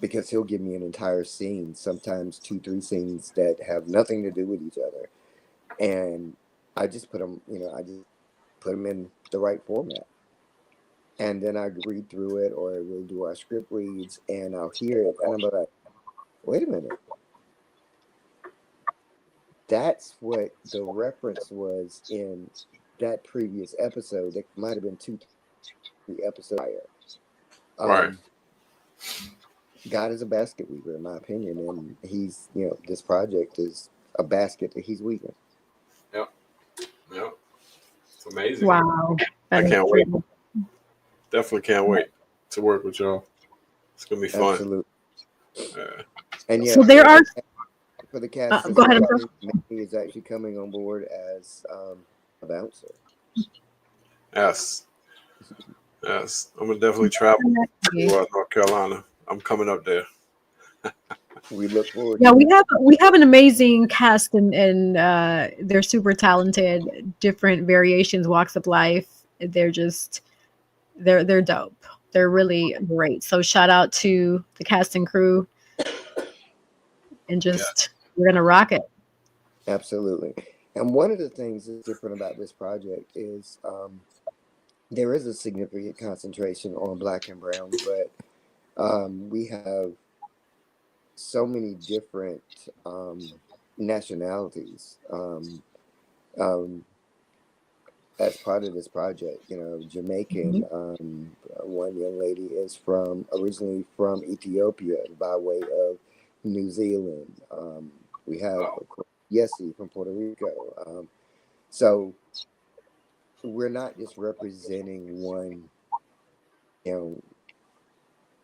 because he'll give me an entire scene, sometimes 2, 3 scenes that have nothing to do with each other. And I just put them, you know, I just put them in the right format. And then I read through it, or we'll do our script reads, and I'll hear it, and I'm like, wait a minute. That's what the reference was in that previous episode. That might have been 2, 3 episodes prior. Right. God is a basket weaver, in my opinion, and he's, you know, this project is a basket that he's weaving. Yep. Yep. It's amazing. Wow. I That is can't wait. true. Definitely can't wait to work with y'all. It's gonna be fun. Absolutely. Yeah. And So yeah, there are. for the cast Go ahead. discussion, Manny is actually coming on board as a bouncer. Yes. Yes. I'm gonna definitely travel to North Carolina. I'm coming up there. We look forward Yeah, to it. we have an amazing cast, and they're super talented. Different variations, walks of life. They're just they're dope. They're really great. So shout out to the cast and crew, and Yeah. just we're gonna rock it. Absolutely. And one of the things that's different about this project is there is a significant concentration on Black and Brown, but we have so many different nationalities um, as part of this project. You know, Jamaican. Mhm. One young lady is originally from Ethiopia by way of New Zealand. We have, Wow. of course, Yessie from Puerto Rico. So we're not just representing one, you know,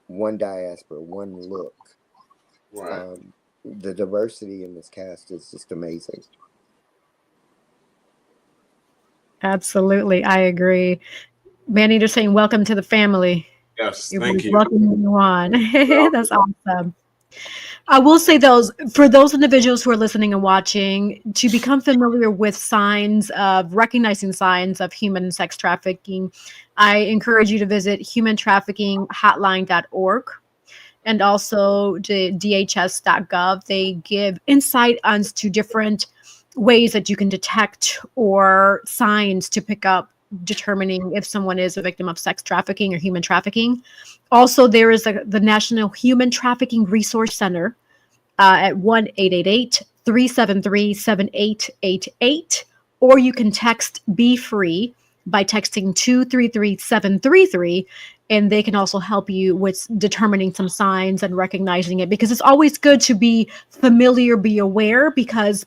one diaspora, one look. Right. The diversity in this cast is just amazing. Absolutely, I agree. Manny just saying, "Welcome to the family." Yes. It Thank was you. welcoming you on. Yeah. That's awesome. I will say for those individuals who are listening and watching, to become familiar with recognizing signs of human sex trafficking, I encourage you to visit humantraffickinghotline.org and also the DHS.gov. They give insight onto different ways that you can detect or signs to pick up determining if someone is a victim of sex trafficking or human trafficking. Also, there is the National Human Trafficking Resource Center at 1-888-373-7888, or you can text Be Free by texting 233-733, and they can also help you with determining some signs and recognizing it, because it's always good to be familiar, be aware, because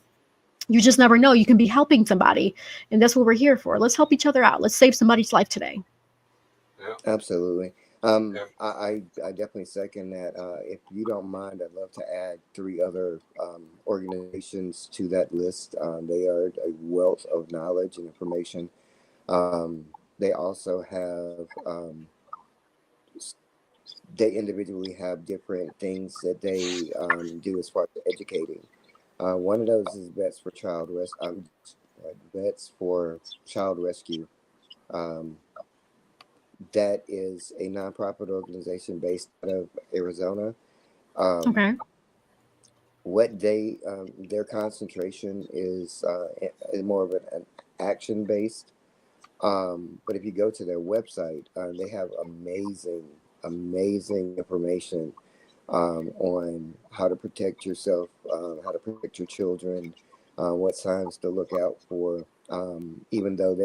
you just never know. You can be helping somebody, and that's what we're here for. Let's help each other out. Let's save somebody's life today. Yeah. Absolutely. Yeah. I definitely second that. If you don't mind, I'd love to add 3 other organizations to that list. They are a wealth of knowledge and information. They also have they individually have different things that they do as far as educating. One of those is Vets for Child Rescue. Um, that is a nonprofit organization based out of Arizona. Um, Okay. what their concentration is more of an action based. But if you go to their website, they have amazing information on how to protect yourself, how to protect your children, what signs to look out for. Even though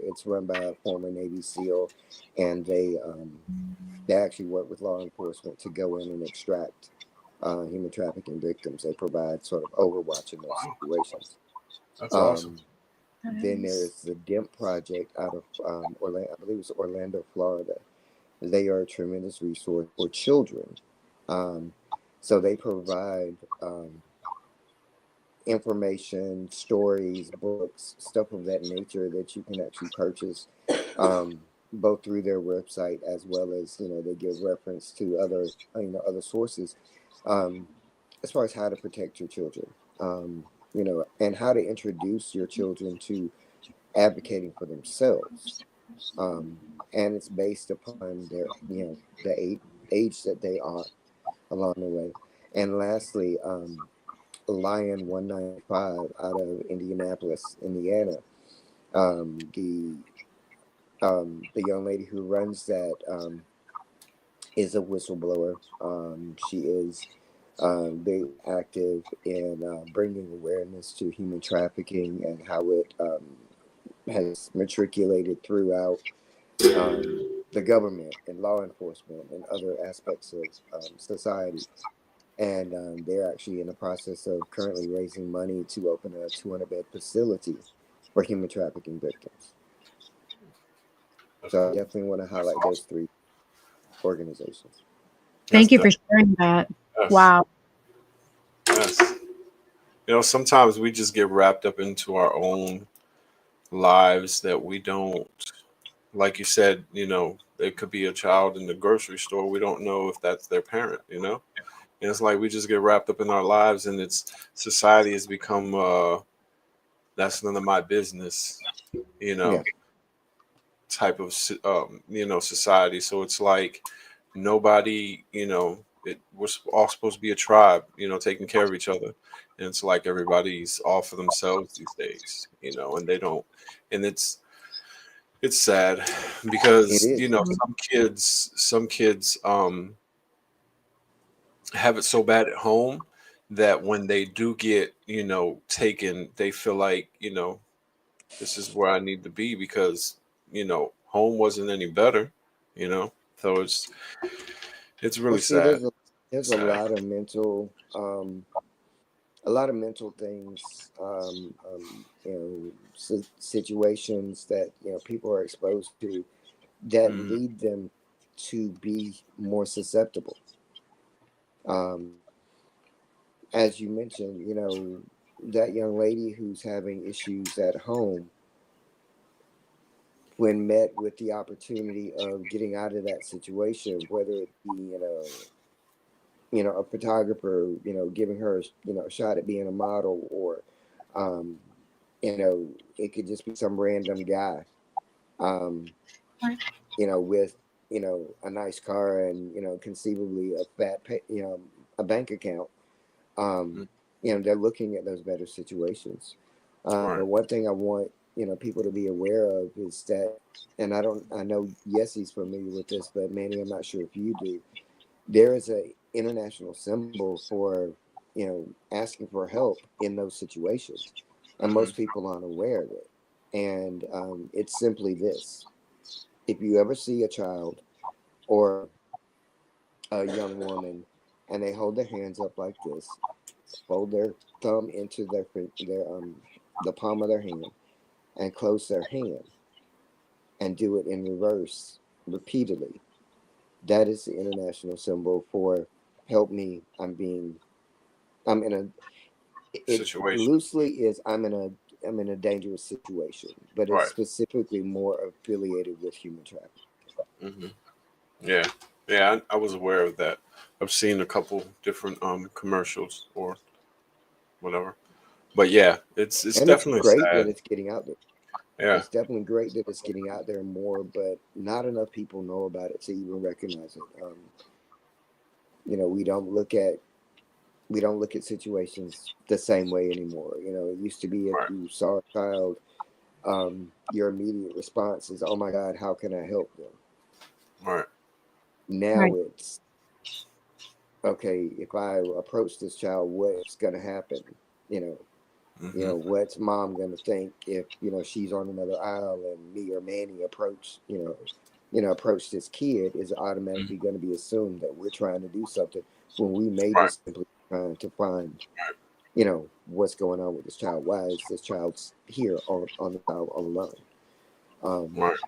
it's run by a former Navy SEAL, and they actually work with law enforcement to go in and extract human trafficking victims. They provide sort of overwatch in those Wow, situations. that's awesome. Um, then there's the DEMP project out of Orlando, I believe it's Orlando, Florida. They are a tremendous resource for children. Um, so they provide information, stories, books, stuff of that nature that you can actually purchase, both through their website as well as they give reference to other sources, um, as far as how to protect your children, and how to introduce your children to advocating for themselves, um, and it's based upon their the age that they are along the way. And lastly, Lion 195 out of Indianapolis, Indiana. The young lady who runs that is a whistleblower. She is very active in bringing awareness to human trafficking and how it has matriculated throughout the government and law enforcement and other aspects of society. And they're actually in the process of currently raising money to open a 200-bed facility for human trafficking victims. That's So I cool. definitely want to That's highlight those awesome. three organizations. That's Thank you dope. for sharing that. Yes. Wow. Yes. Sometimes we just get wrapped up into our own lives that we don't, like you said, it could be a child in the grocery store. We don't know if that's their parent. And it's like we just get wrapped up in our lives, and society has become that's none of my business, you Yeah. know, type of society. So it's like nobody, we're all supposed to be a tribe, taking care of each other, and it's like everybody's all for themselves these days, and they don't, and it's sad It because is. some kids have it so bad at home that when they do get taken, they feel like this is where I need to be because home wasn't any better, you know. So it's Well, really see, sad. there's Sad. a lot of mental things, situations that people are exposed to that Mm, lead them to be more susceptible. Um, as you mentioned, that young lady who's having issues at home, when met with the opportunity of getting out of that situation, whether it be, a photographer, giving her, a shot at being a model, or, um, it could just be some random guy, um, with, a nice car and, conceivably a bank account. Um, mm, they're looking at those better situations. right. But one thing I want, people to be aware of is that, and I know Yessy's familiar with this, but Manny, I'm not sure if you do. There is a international symbol for, asking for help in those situations, and Hmm. most people aren't aware of it. And it's simply this: if you ever see a child or a young woman, and they hold their hands up like this, fold their thumb into the palm of their hand, and close their hand, and do it in reverse repeatedly. That is the international symbol for "help me. I'm in a." It Situation. loosely is I'm in a dangerous situation, but it's Right. specifically more affiliated with human trafficking. Hmm. Yeah. Yeah, I was aware of that. I've seen a couple different commercials or whatever. But yeah, it's And it's definitely great that sad. it's getting out there. Yeah. It's definitely great that it's getting out there more, but not enough people know about it to even recognize it. You know, we don't look at situations the same way anymore. You know, it used to be if Right. you saw a child, your immediate response is, "Oh my God, how can I help them?" Right. Now Right. it's okay. If I approach this child, what's going to happen? You know, Hmm. what's mom going to think if she's on another aisle and me or Manny approach approach this kid? Is automatically going to be assumed that we're trying to do something when we may Right. just simply trying to find what's going on with this child. Why is this child here on the aisle alone? Um, Right. so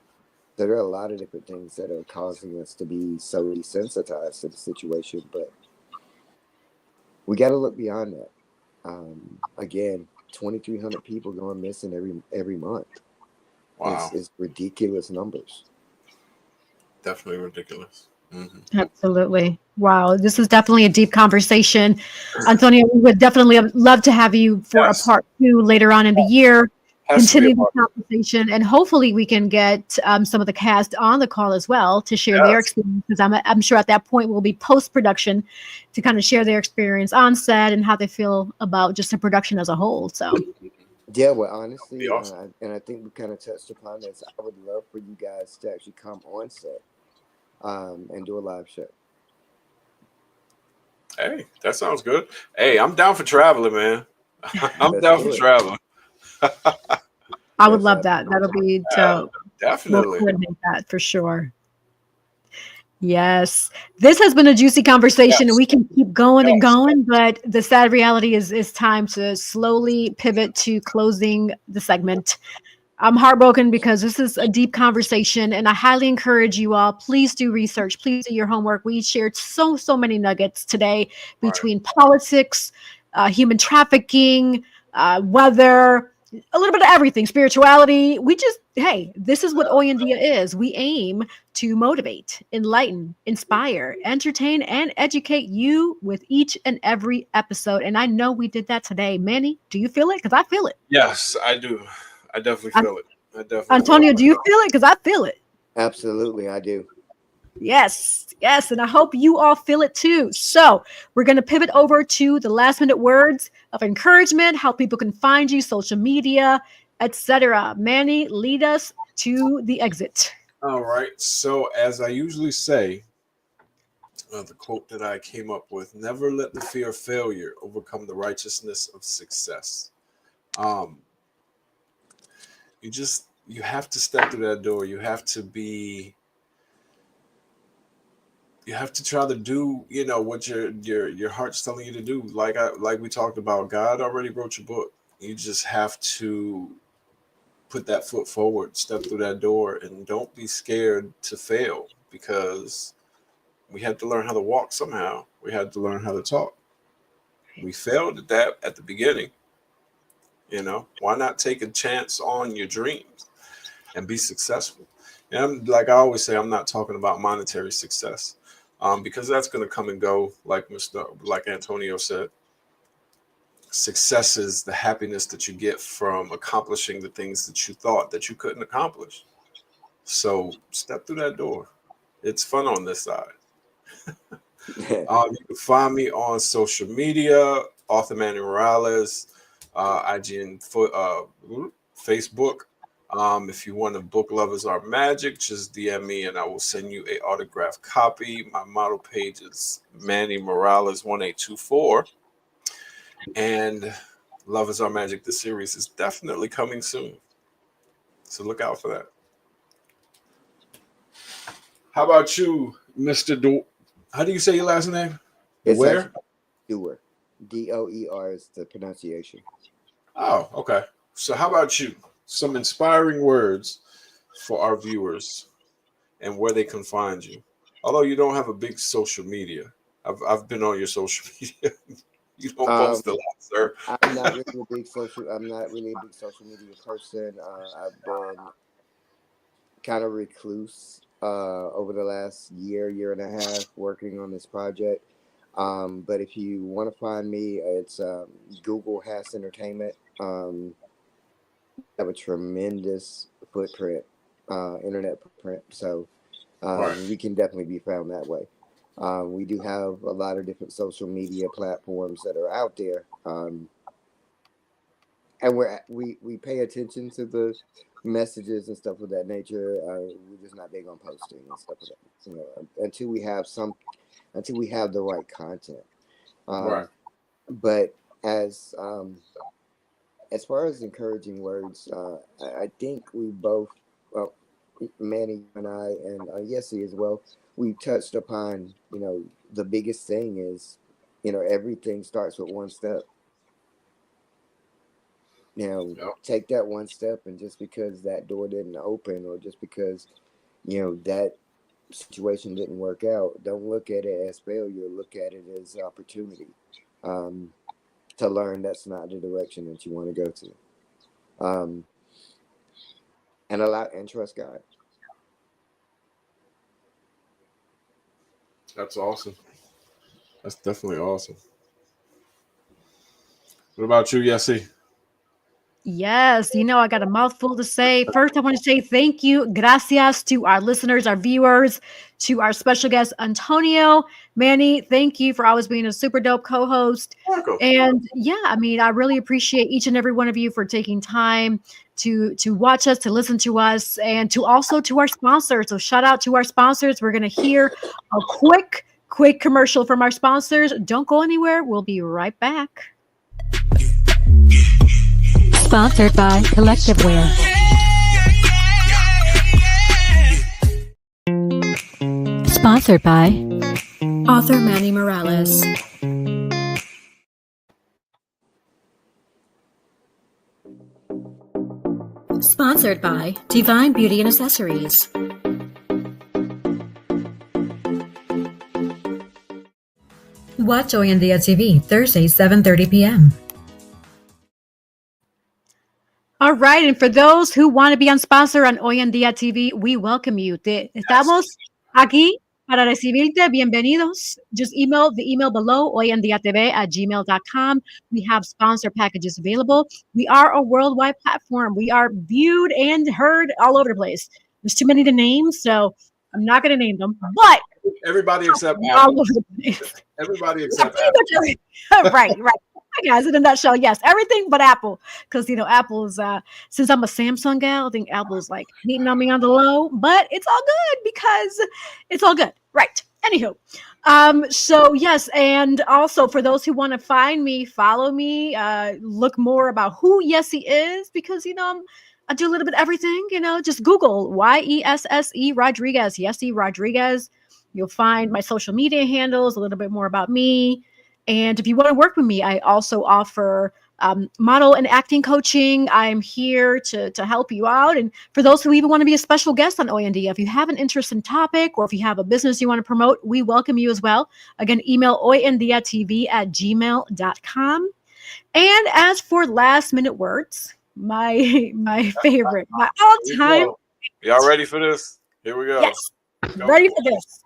there are a lot of different things that are causing us to be so desensitized to the situation, but we got to look beyond that. Again, 2,300 people going missing every month. Wow. Is ridiculous numbers. Definitely ridiculous. Hmm. Absolutely. Wow. This is definitely a deep conversation. Antonio, we would definitely love to have you for a Yes. part two later on in the year. Has to be a Continue the part. conversation, and hopefully we can get some of the cast on the call as well to share their Yes. experiences. I'm sure at that point we'll be post production to kind of share their experience on set and how they feel about just the production as a whole. So Yeah, well, Be honestly, awesome. and I think we kind of touched upon this. I would love for you guys to actually come on set and do a live show. Hey, that sounds good. Hey, I'm down for traveling, man. I'm Let's down for do it. traveling. I would Let's love have that. That'll be Yeah, dope. We'll definitely. coordinate that for sure. Yes. This has been a juicy conversation and Yes. we can keep going and Yes. going, but the sad reality is it's time to slowly pivot to closing the segment. I'm heartbroken because this is a deep conversation and I highly encourage you all, please do research, please do your homework. We shared so many nuggets today Right. between politics, human trafficking, weather, a little bit of everything, spirituality. We just, hey, this is what Oyandia is. We aim to motivate, enlighten, inspire, entertain, and educate you with each and every episode. And I know we did that today. Manny, do you feel it? Because I feel it. Yes, I do. I definitely An- feel it. I definitely feel Antonio, it. do you feel it? Because I feel it. absolutely, I do. Yes, yes. And I hope you all feel it too. So we're going to pivot over to the last minute words of encouragement, how people can find you, social media, etc. Manny, lead us to the exit. All right. So, as I usually say, the quote that I came up with: "Never let the fear of failure overcome the righteousness of success." Um, you have to step through that door. You have to try to do what your heart's telling you to do. Like we talked about, God already wrote your book. You just have to put that foot forward, step through that door, and don't be scared to fail, because we had to learn how to walk somehow. We had to learn how to talk. We failed at that at the beginning. Why not take a chance on your dreams and be successful? And like I always say, I'm not talking about monetary success, because that's going to come and go. Like Antonio said, success is the happiness that you get from accomplishing the things that you thought that you couldn't accomplish. So step through that door. It's fun on this side. You can find me on social media, Author Manny Morales, IG and Facebook. If you want to book Lovers Are Magic, just DM me and I will send you a autographed copy. My model page is Manny Morales 1824. And Lovers Are Magic, the series, is definitely coming soon. So look out for that. How about you, Mr. How do you say your last name? It's Dewar? actually Dewar. Doer is the pronunciation. Oh, okay. So how about you? Some inspiring words for our viewers and where they can find you. Although you don't have a big social media. I've been on your social media. You don't Um, post a lot, sir. I'm not really a big social media person. I've been kind of recluse over the last year and a half working on this project. But if you want to find me, it's Google HASS Entertainment. Have a tremendous footprint, internet footprint. So we can definitely be found that way. We do have a lot of different social media platforms that are out there. And we pay attention to the messages and stuff of that nature. We're just not big on posting and stuff like that. Until we have the right content. Right. But as far as encouraging words, I think we both, well, Manny and I, and Yessie as well, we touched upon, the biggest thing is, everything starts with one step. Take that one step, and just because that door didn't open, or just because, that situation didn't work out, don't look at it as failure. Look at it as opportunity to learn that's not the direction that you want to go to. And trust God. That's awesome. That's definitely awesome. What about you, Yessie? Yes, I got a mouthful to say. First, I want to say thank you, gracias, to our listeners, our viewers, to our special guest, Antonio. Manny, thank you for always being a super dope co-host. And I really appreciate each and every one of you for taking time to watch us, to listen to us, and to our sponsors. So shout out to our sponsors. We're going to hear a quick commercial from our sponsors. Don't go anywhere. We'll be right back. Sponsored by Collective Wear. Sponsored by author Manny Morales. Sponsored by Divine Beauty and Accessories. Watch Hoy en Día TV, Thursdays, 7:30 p.m. All right, and for those who want to be on sponsor on Hoy en Día TV, we welcome you. Estamos aquí para recibirte. Bienvenidos. Just email the email below, hoyendiatv@gmail.com. We have sponsor packages available. We are a worldwide platform. We are viewed and heard all over the place. There's too many to name, so I'm not going to name them. But everybody except all Apple. over the place. Everybody except Apple. Right. Hi guys, in a nutshell, yes, everything but Apple, because Apple's since I'm a Samsung gal, I think Apple's like beating on me on the low, but it's all good because it's all good, right? Anywho, so yes, and also for those who want to find me, follow me, look more about who Yessie is, because I do a little bit of everything. Just Google YESSE Rodriguez, Yessie Rodriguez. You'll find my social media handles, a little bit more about me. And if you want to work with me, I also offer model and acting coaching. I'm here to help you out. And for those who even want to be a special guest on Hoy en Día, if you have an interesting topic or if you have a business you want to promote, we welcome you as well. Again, email hoyendiatv@gmail.com. And as for last minute words, my favorite, my all-time. Y'all ready for this? Here we go. Yes, ready for this.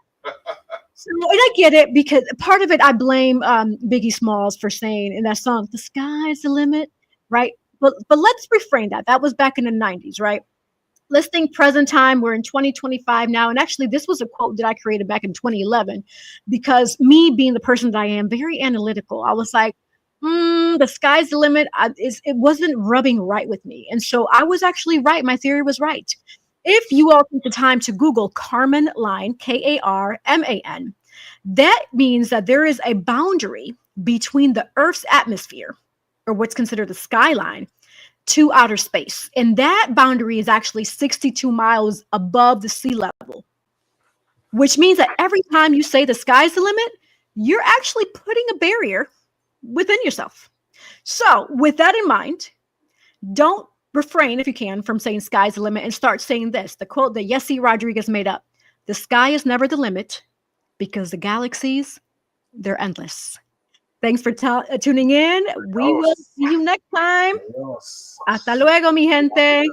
And I get it, because part of it I blame Biggie Smalls for saying in that song, "The sky's the limit," right? But let's reframe that. That was back in the 90s, right? Let's think present time. We're in 2025 now. And actually, this was a quote that I created back in 2011, because me being the person that I am, very analytical, I was like, the sky's the limit. It wasn't rubbing right with me. And so I was actually right. My theory was right. If you all take the time to Google Kármán line, Karman, that means that there is a boundary between the Earth's atmosphere, or what's considered the skyline, to outer space. And that boundary is actually 62 miles above the sea level, which means that every time you say the sky's the limit, you're actually putting a barrier within yourself. So with that in mind, don't refrain, if you can, from saying sky's the limit, and start saying this, the quote that Yessie Rodriguez made up: "The sky is never the limit, because the galaxies, they're endless." Thanks for tuning in. We will see you next time. Hasta luego, mi gente.